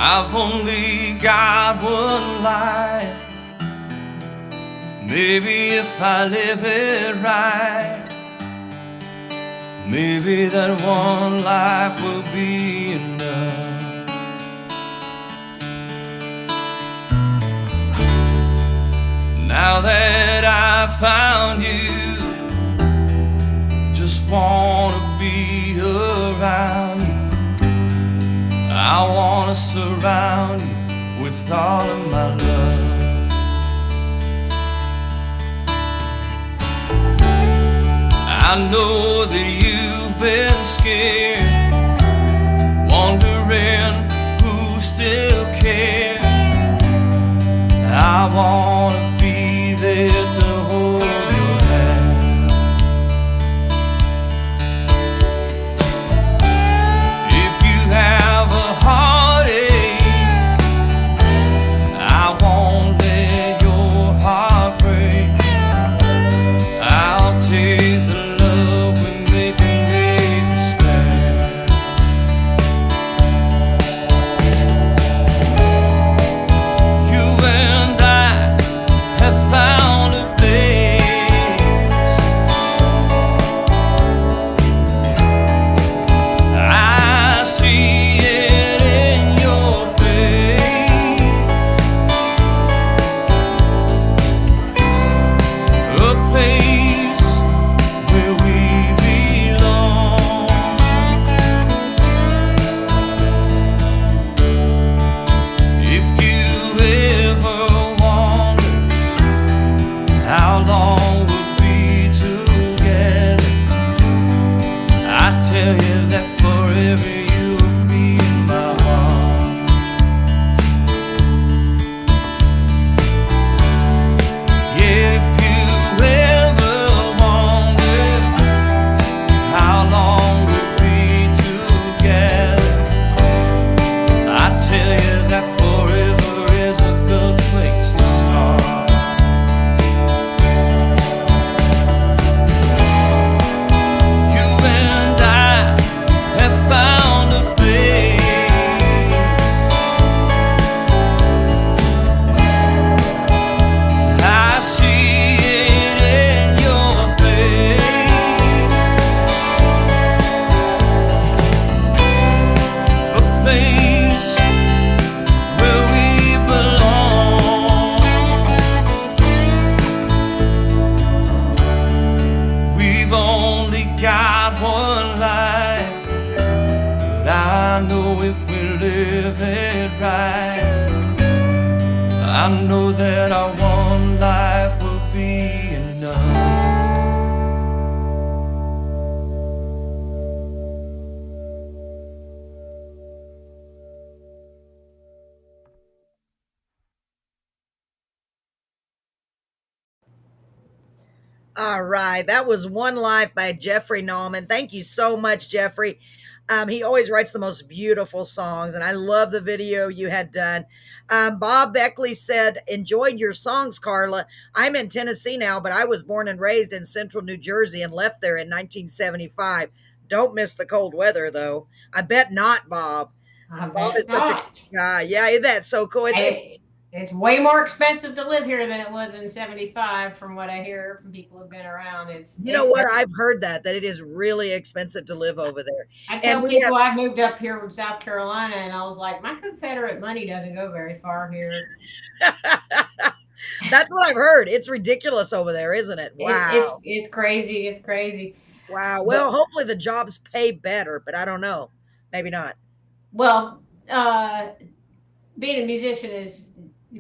I've only got one life. Maybe if I live it right, maybe that one life will be enough. Now that I've found you, just wanna be around you. I wanna surround you with all of my love. I know that you've been scared, wondering who still cares. I wanna be there to hold your hand. If you one life, but I know if we live it right, I know that our one life will be enough. All right, that was One Life by Jeffrey Nauman. Thank you so much, Jeffrey. He always writes the most beautiful songs, and I love the video you had done. Bob Beckley said, enjoyed your songs, Carla. I'm in Tennessee now, but I was born and raised in central New Jersey and left there in 1975. Don't miss the cold weather, though. I bet not, Bob. I Bob bet is such a not. guy. Yeah, that's so cool. It's way more expensive to live here than it was in 75 from what I hear from people who've been around. You know what? I've heard that it is really expensive to live over there. I tell people I moved up here from South Carolina, and I was like, my Confederate money doesn't go very far here. That's what I've heard. It's ridiculous over there, isn't it? Wow. It's crazy. It's crazy. Wow. Well, hopefully the jobs pay better, but I don't know. Maybe not. Well, being a musician is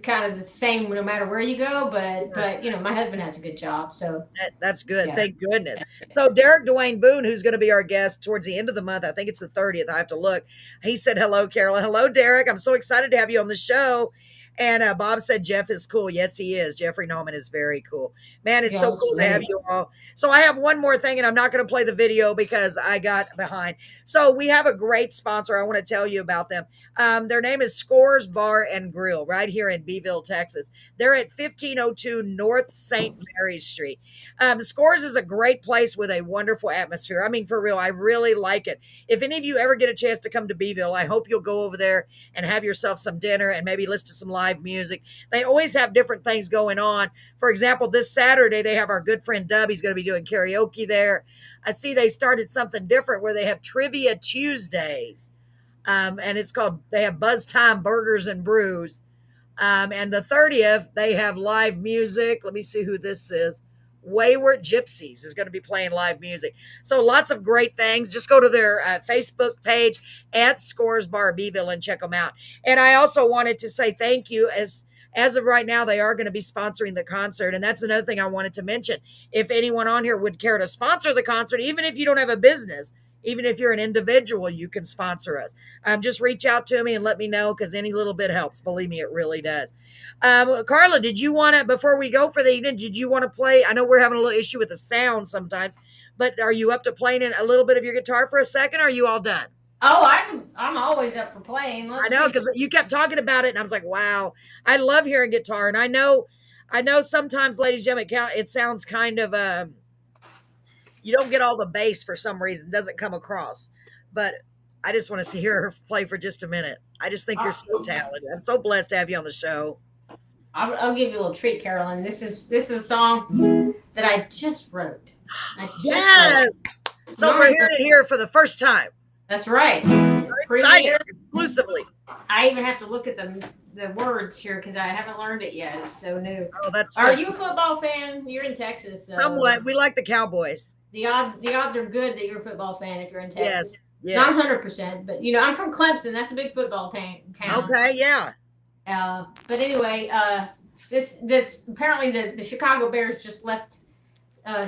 kind of the same no matter where you go, but you know, my husband has a good job, so that's good. Yeah. Thank goodness. So Derek Dwayne Boone, who's going to be our guest towards the end of the month, I think it's the 30th, I have to look. He said, hello, Carolyn. Hello, Derek. I'm so excited to have you on the show. And Bob said Jeff is cool. Yes, he is. Jeffrey Nauman is very cool. Man, it's so cool to have you all. So I have one more thing, and I'm not going to play the video because I got behind. So we have a great sponsor. I want to tell you about them. Their name is Scores Bar and Grill right here in Beeville, Texas. They're at 1502 North St. Mary's Street. Scores is a great place with a wonderful atmosphere. I mean, for real, I really like it. If any of you ever get a chance to come to Beeville, I hope you'll go over there and have yourself some dinner and maybe listen to some live music. They always have different things going on. For example, this Saturday, they have our good friend Dub. He's going to be doing karaoke there. I see they started something different where they have Trivia Tuesdays. And it's called, they have Buzz Time Burgers and Brews. And the 30th, they have live music. Let me see who this is. Wayward Gypsies is going to be playing live music. So lots of great things. Just go to their Facebook page at Scores Bar Beeville and check them out. And I also wanted to say thank you. As of right now, they are going to be sponsoring the concert. And that's another thing I wanted to mention. If anyone on here would care to sponsor the concert, even if you don't have a business, even if you're an individual, you can sponsor us. Just reach out to me and let me know, because any little bit helps. Believe me, it really does. Carla, did you want to, before we go for the evening, did you want to play? I know we're having a little issue with the sound sometimes, but are you up to playing a little bit of your guitar for a second? Or are you all done? Oh, I'm always up for playing. I know, because you kept talking about it, and I was like, wow, I love hearing guitar. And I know sometimes, ladies and gentlemen, it sounds kind of, you don't get all the bass for some reason, doesn't come across. But I just want to hear her play for just a minute. I just think you're so talented. I'm so blessed to have you on the show. I'll give you a little treat, Carolyn. This is a song that I just wrote. Yes. So we're hearing it here for the first time. That's right. Excited, exclusively. I even have to look at the words here because I haven't learned it yet. It's so new. Oh, that's. Are you a football fan? You're in Texas. So somewhat. We like the Cowboys. The odds are good that you're a football fan if you're in Texas. Yes. Not 100%, but I'm from Clemson. That's a big football town. Okay, yeah. But anyway, this apparently the Chicago Bears just left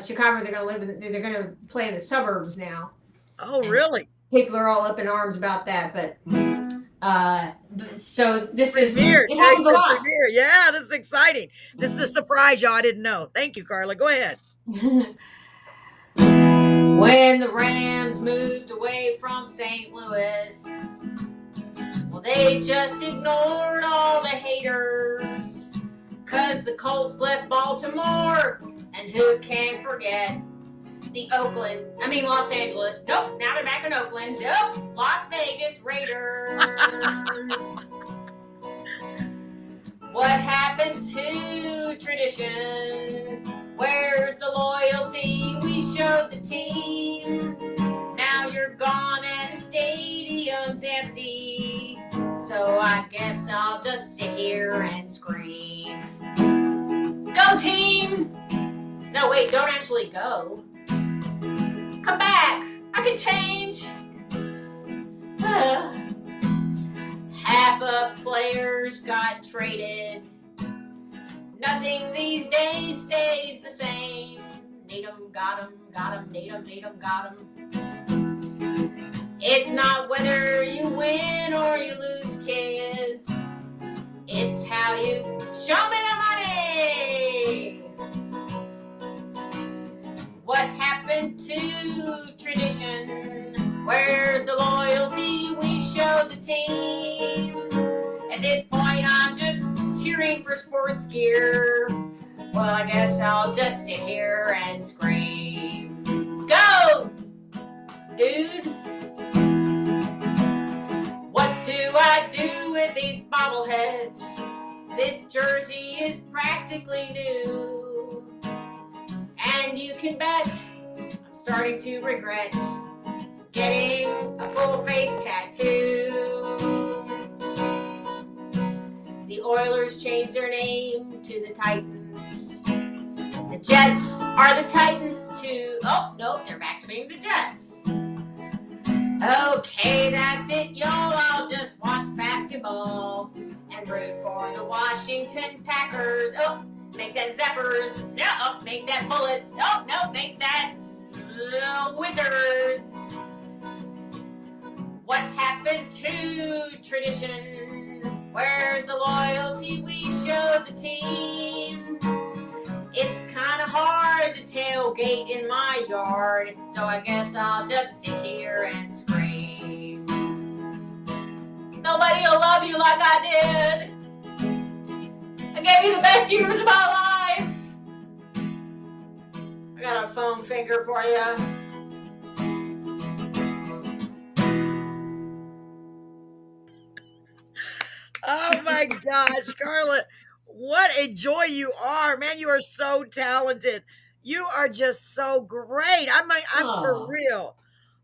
Chicago. They're going to play in the suburbs now. Oh, really? People are all up in arms about that, but so this is premiere. It happens a lot. Premiere. Yeah, this is exciting. This is a surprise, y'all. I didn't know. Thank you, Carla. Go ahead. When the Rams moved away from St. Louis, well, they just ignored all the haters, 'cause the Colts left Baltimore, and who can forget the Los Angeles. Nope, now they're back in Oakland. Nope, Las Vegas Raiders. What happened to tradition? Where's the loyalty we showed the team? Now you're gone and the stadium's empty. So I guess I'll just sit here and scream. Go team! No, wait, don't actually go. Come back! can change. Half of players got traded. Nothing these days stays the same. Need 'em, got 'em, need 'em, got 'em. It's not whether you win or you lose, kids. It's how you show me the money. What happened to tradition? Where's the loyalty we showed the team? At this point, I'm just cheering for sports gear. Well, I guess I'll just sit here and scream. Go, dude! What do I do with these bobbleheads? This jersey is practically new. And you can bet I'm starting to regret getting a full face tattoo. The Oilers changed their name to the Titans. The Jets are the Titans too. Oh, nope, they're back to being the Jets. Okay, that's it, y'all. I'll just watch basketball and root for the Washington Packers. Oh, make that Zappers. No, oh, make that Bullets. Oh, no, make that Wizards. What happened to tradition? Where's the loyalty we showed the team? It's kind of hard to tailgate in my yard, so I guess I'll just sit here and scream. Nobody will love you like I did. I gave you the best years of my life. I got a foam finger for you. Oh my gosh, Carla, what a joy you are. Man, you are so talented. You are just so great. I'm for Aw. real.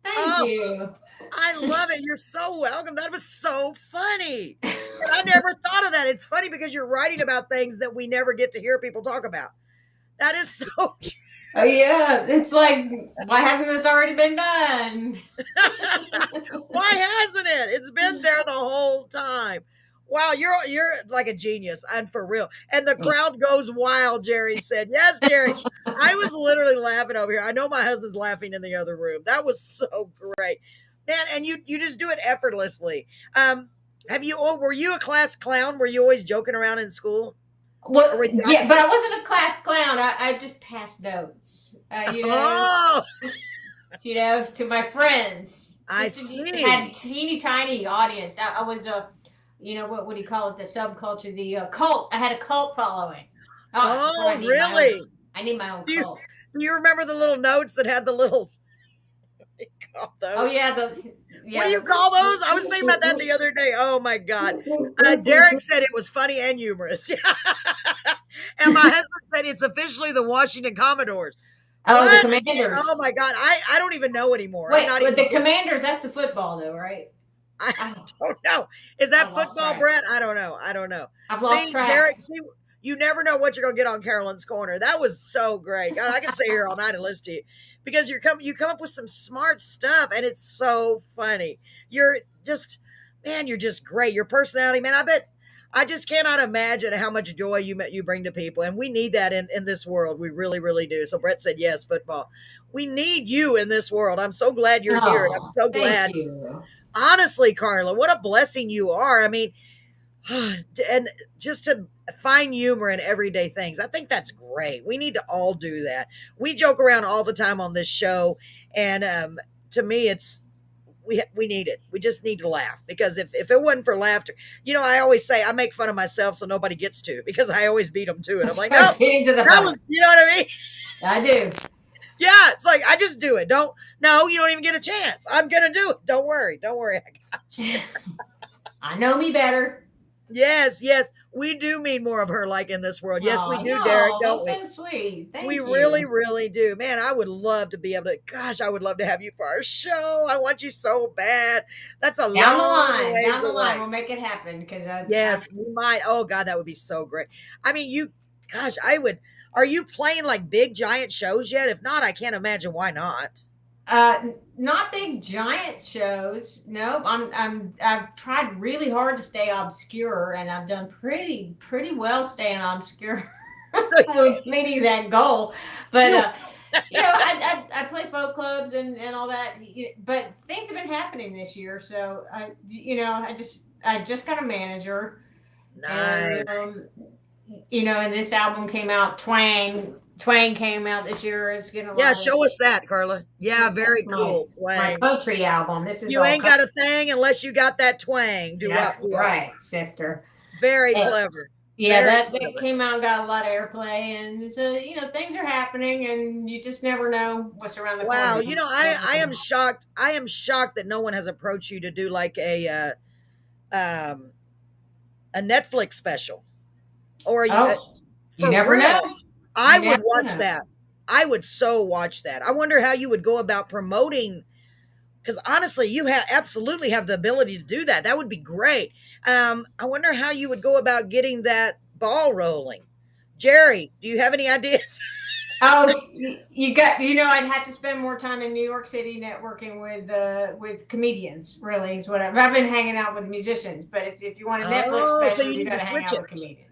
Thank you. I love it. You're so welcome. That was so funny. And I never thought of that. It's funny because you're writing about things that we never get to hear people talk about. That is so true. Oh yeah, it's like, why hasn't this already been done? Why hasn't it? It's been there the whole time. Wow, you're like a genius, and for real. And the crowd goes wild, Jerry said. Yes, Jerry. I was literally laughing over here. I know my husband's laughing in the other room. That was so great. Man, and you just do it effortlessly. Were you a class clown? Were you always joking around in school? Well, yeah, but I wasn't a class clown. I just passed notes. Oh, To my friends. I see. Had teeny tiny audience. I was what do you call it? The subculture, the cult. I had a cult following. Oh, really? I need my own cult. Do you remember the little notes that had the little? What do you call those? Oh yeah, what do you call those? I was thinking about that the other day. Oh my God. Derek said it was funny and humorous. And my husband said it's officially the Washington Commodores. Oh, What? the Commanders. Oh my God. I don't even know anymore. Wait, but the Commanders, that's the football though, right? I don't know. Is that football, Brett? I don't know. I've lost track. Derek, you never know what you're going to get on Carolyn's Corner. That was so great. God, I can stay here all night and listen to you because you come up with some smart stuff and it's so funny. You're just great. Your personality, man, I just cannot imagine how much joy you bring to people. And we need that in this world. We really, really do. So Brett said, yes, football. We need you in this world. I'm so glad you're here. I'm so glad. Thank you. Honestly, Carla, what a blessing you are. I mean, and just to find humor in everyday things. I think that's great. We need to all do that. We joke around all the time on this show. And to me, we need it. We just need to laugh because if it wasn't for laughter, I always say I make fun of myself so nobody gets to because I always beat them to it. I'm like, oh, you know what I mean? I do. Yeah, it's like I just do it. You don't even get a chance. I'm gonna do it. Don't worry. I got you. I know me better. Yes. We do need more of her like in this world. Yes, we do, no, Derek, don't we? That's so sweet. Thank you. We really, really do. Man, I would love to be able to, gosh, I would love to have you for our show. I want you so bad. That's a down long the line. We'll make it happen. Yes, we might. Oh God, that would be so great. I mean, are you playing like big giant shows yet? If not, I can't imagine why not. Not big giant shows. Nope. I've tried really hard to stay obscure, and I've done pretty well staying obscure with meeting that goal. But You- I play folk clubs and all that. But things have been happening this year, so I just got a manager, Nice. and and this album came out. Twang came out this year. It's getting a Yeah, lot of. show us that, Carla. Yeah, very That's cool. my Twang. country album. This is You all ain't got a thing unless you got that twang. Do That's what? right, sister. Very Eh, clever. Yeah, Very that clever. came out, got a lot of airplay, and so things are happening, and you just never know what's around the Wow, corner. I am shocked. I am shocked that no one has approached you to do like um a Netflix special. Or Oh, you for never real. know. I You would never watch know. that. I would so watch that. I wonder how you would go about promoting, because honestly, you have absolutely have the ability to do that. That would be great. I wonder how you would go about getting that ball rolling. Jerry, do you have any ideas? Oh, you got. I'd have to spend more time in New York City networking with comedians. Really, is what I've been hanging out with musicians. But if you want a Netflix Oh, so special, you you need got to to hang switch out it. with comedians.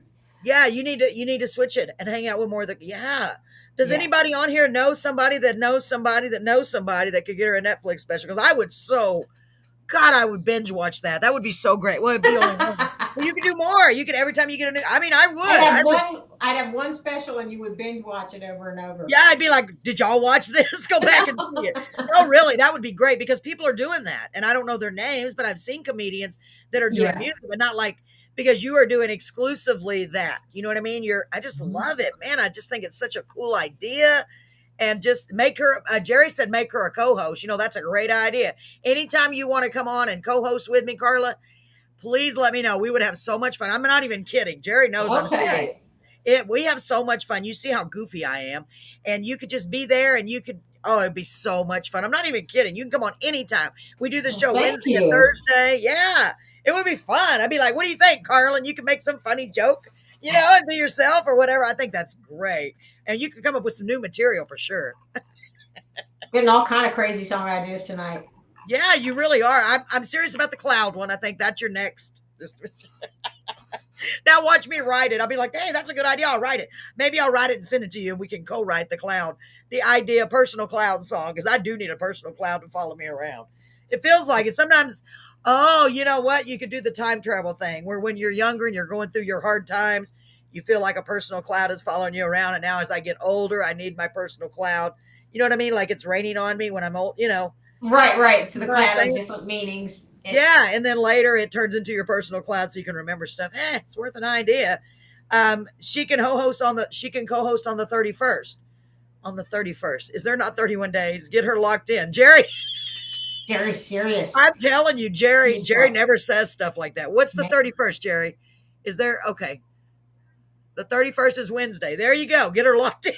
Yeah, you need to switch it and hang out with more of the yeah. Does Yeah. anybody on here know somebody that knows somebody that knows somebody that could get her a Netflix special? Because I would God, I would binge watch that. That would be so great. Well, it'd be only one. Well, you could do more. You could every time you get a new. I mean, I would. I'd have one special, and you would binge watch it over and over. Yeah, I'd be like, did y'all watch this? Go back and see it. No, really, that would be great because people are doing that. And I don't know their names, but I've seen comedians that are doing Yeah. music, but not like because you are doing exclusively that. You know what I mean? I just Mhm. love it, man. I just think it's such a cool idea. And just make her, Jerry said, make her a co host. That's a great idea. Anytime you want to come on and co host with me, Carla, please let me know. We would have so much fun. I'm not even kidding. Jerry knows I'm serious. Okay. We have so much fun. You see how goofy I am, and you could just be there, and you could. Oh, it'd be so much fun. I'm not even kidding. You can come on anytime. We do the Well, show thank Wednesday and you. Thursday. Yeah, it would be fun. I'd be like, "What do you think, Carl?" And you can make some funny joke, and be yourself or whatever. I think that's great, and you can come up with some new material for sure. Getting all kind of crazy song ideas tonight. Yeah, you really are. I'm serious about the cloud one. I think that's your next. Now watch me write it. I'll be like, hey, that's a good idea. I'll write it. Maybe I'll write it and send it to you and we can co-write the cloud, the idea personal cloud song, because I do need a personal cloud to follow me around. It feels like it sometimes. Oh, you know what? You could do the time travel thing where when you're younger and you're going through your hard times, you feel like a personal cloud is following you around. And now as I get older, I need my personal cloud. You know what I mean? Like it's raining on me when I'm old, Right. So the You know what I'm cloud has saying? different meanings. Yeah, and then later it turns into your personal cloud so you can remember stuff. It's worth an idea. She can co-host on the 31st. On the 31st. Is there not 31 days? Get her locked in. Jerry, Very serious. I'm telling you, Jerry He's right. never says stuff like that. What's the Yeah. 31st, Jerry? Is there okay. The 31st is Wednesday. There you go. Get her locked in.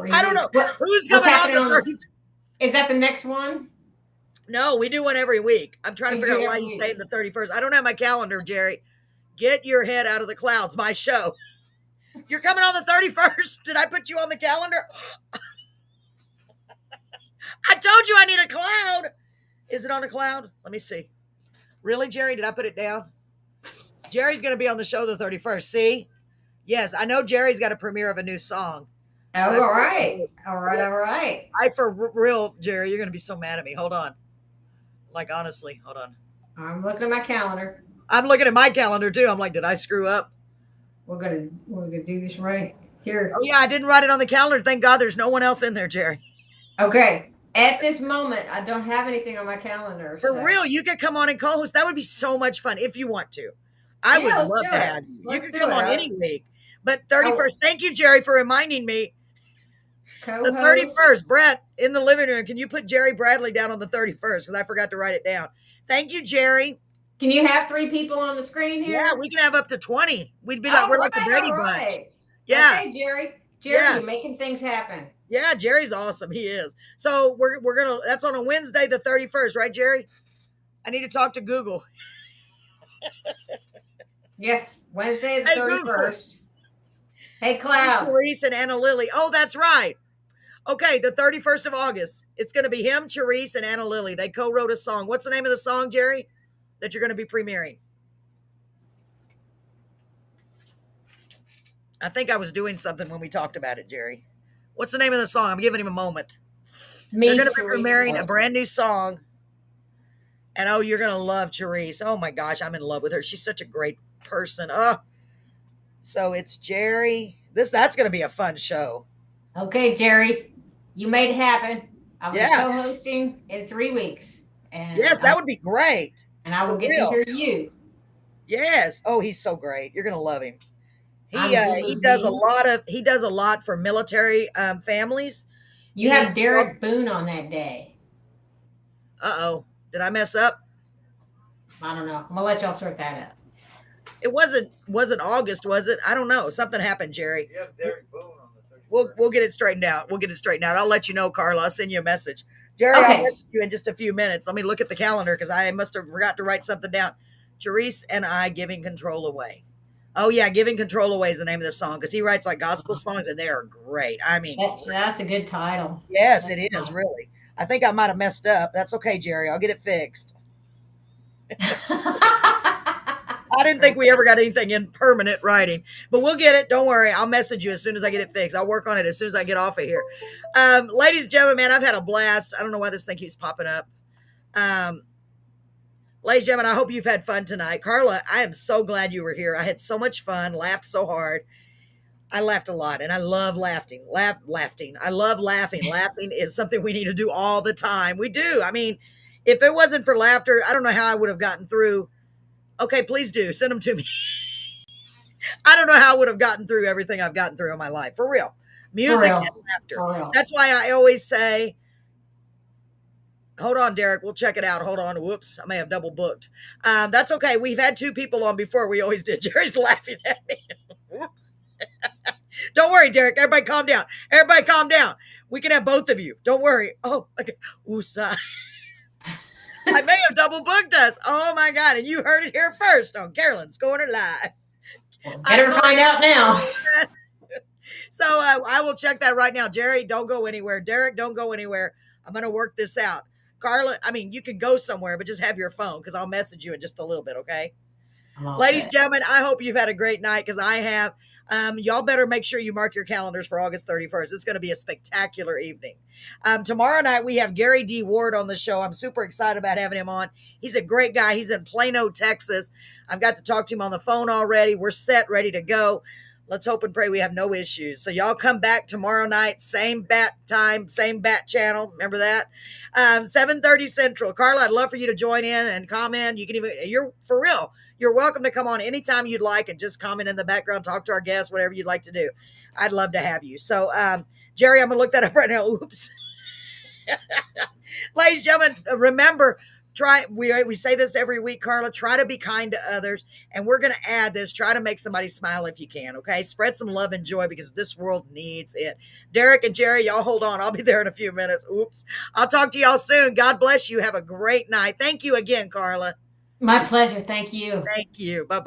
I don't know. Who's What's coming on happening the on 31st? Is that the next one? No, we do one every week. I'm trying to You figure do out why every you week. say the 31st. I don't have my calendar, Jerry. Get your head out of the clouds. My show. You're coming on the 31st. Did I put you on the calendar? I told you I need a cloud. Is it on a cloud? Let me see. Really, Jerry? Did I put it down? Jerry's going to be on the show the 31st. See? Yes, I know Jerry's got a premiere of a new song. Oh, all right. All right. For real, Jerry, you're going to be so mad at me. Hold on. Like, honestly, hold on. I'm looking at my calendar. I'm looking at my calendar, too. I'm like, did I screw up? We're gonna do this right here. Oh, yeah, I didn't write it on the calendar. Thank God there's no one else in there, Jerry. Okay. At this moment, I don't have anything on my calendar. For so- real, you could come on and co-host. That would be so much fun if you want to. I would let's love do to it. have you. You Let's could do come it. on any week. But 31st, thank you, Jerry, for reminding me. The Co-host. 31st, Brett, in the living room. Can you put Jerry Bradley down on the 31st? Because I forgot to write it down. Thank you, Jerry. Can you have 3 people on the screen here? Yeah, we can have up to 20. We'd be like, we're like the Brady Bunch. Yeah. Okay, Jerry. Yeah. You're making things happen. Yeah, Jerry's awesome. He is. So we're gonna. That's on a Wednesday, the 31st, right, Jerry? I need to talk to Google. Yes, Wednesday the Hey, Google. 31st. Hey, Cloud. Maurice and Anna Lily. Oh, that's right. Okay, the 31st of August. It's going to be him, Charisse, and Anna Lily. They co-wrote a song. What's the name of the song, Jerry, that you're going to be premiering? I think I was doing something when we talked about it, Jerry. What's the name of the song? I'm giving him a moment. They're Me, going to be Sharice, premiering a brand new song. And oh, you're going to love Charisse. Oh my gosh, I'm in love with her. She's such a great person. Oh, so it's Jerry. That's going to be a fun show. Okay, Jerry, you made it happen. I'll be Yeah. co-hosting in 3 weeks. And Yes, that would be great. and I will For get real. to hear you. Yes. Oh, he's so great. You're going to love him. He I'm does a Lily. he does a lot for military families. You He have Derek also- Boone on that day. Uh-oh. Did I mess up? I don't know. I'm gonna let y'all sort that out. It wasn't August, was it? I don't know. Something happened, Jerry. You have Derek Boone on the 31st. We'll get it straightened out. We'll get it straightened out. I'll let you know, Carla. I'll send you a message. Jerry, I'll Okay. message you in just a few minutes. Let me look at the calendar because I must have forgot to write something down. Charisse and I giving control away. Oh yeah, giving control away is the name of the song because he writes like gospel songs and they are great. I mean, That's a good title. yes, it is really. I think I might have messed up. That's okay, Jerry. I'll get it fixed. I didn't think we ever got anything in permanent writing, but we'll get it. Don't worry. I'll message you as soon as I get it fixed. I'll work on it as soon as I get off of here. Ladies and gentlemen, man, I've had a blast. I don't know why this thing keeps popping up. Ladies and gentlemen, I hope you've had fun tonight. Carla, I am so glad you were here. I had so much fun, laughed so hard. I laughed a lot, and I love laughing. I love laughing. Laughing is something we need to do all the time. We do. I mean, if it wasn't for laughter, I don't know how I would have gotten through. Okay, please do. Send them to me. I don't know how I would have gotten through everything I've gotten through in my life. For real. Music real. and laughter. For real. That's why I always say, hold on, Derek. We'll check it out. Hold on. Whoops. I may have double booked. That's okay. We've had 2 people on before. We always did. Jerry's laughing at me. Whoops. Don't worry, Derek. Everybody calm down. Everybody calm down. We can have both of you. Don't worry. Oh, okay. Woosah. I may have double booked us. Oh my God. And you heard it here first on Carolyn's Corner Live. Better find out now. So I will check that right now. Jerry, don't go anywhere. Derek, don't go anywhere. I'm going to work this out. Carla, I mean, you can go somewhere, but just have your phone because I'll message you in just a little bit, okay? Ladies and gentlemen, I hope you've had a great night because I have. Y'all better make sure you mark your calendars for August 31st. It's going to be a spectacular evening. Tomorrow night, we have Gary D. Ward on the show. I'm super excited about having him on. He's a great guy. He's in Plano, Texas. I've got to talk to him on the phone already. We're set, ready to go. Let's hope and pray we have no issues. So y'all come back tomorrow night, same bat time, same bat channel. Remember that? 7:30 Central. Carla, I'd love for you to join in and comment. You can even, you're for real. You're welcome to come on anytime you'd like and just comment in the background, talk to our guests, whatever you'd like to do. I'd love to have you. So, Jerry, I'm going to look that up right now. Oops. Ladies and gentlemen, remember, we say this every week, Carla, try to be kind to others. And we're going to add this, try to make somebody smile if you can, okay? Spread some love and joy because this world needs it. Derek and Jerry, y'all hold on. I'll be there in a few minutes. Oops. I'll talk to y'all soon. God bless you. Have a great night. Thank you again, Carla. My pleasure. Thank you. Thank you. Bye-bye.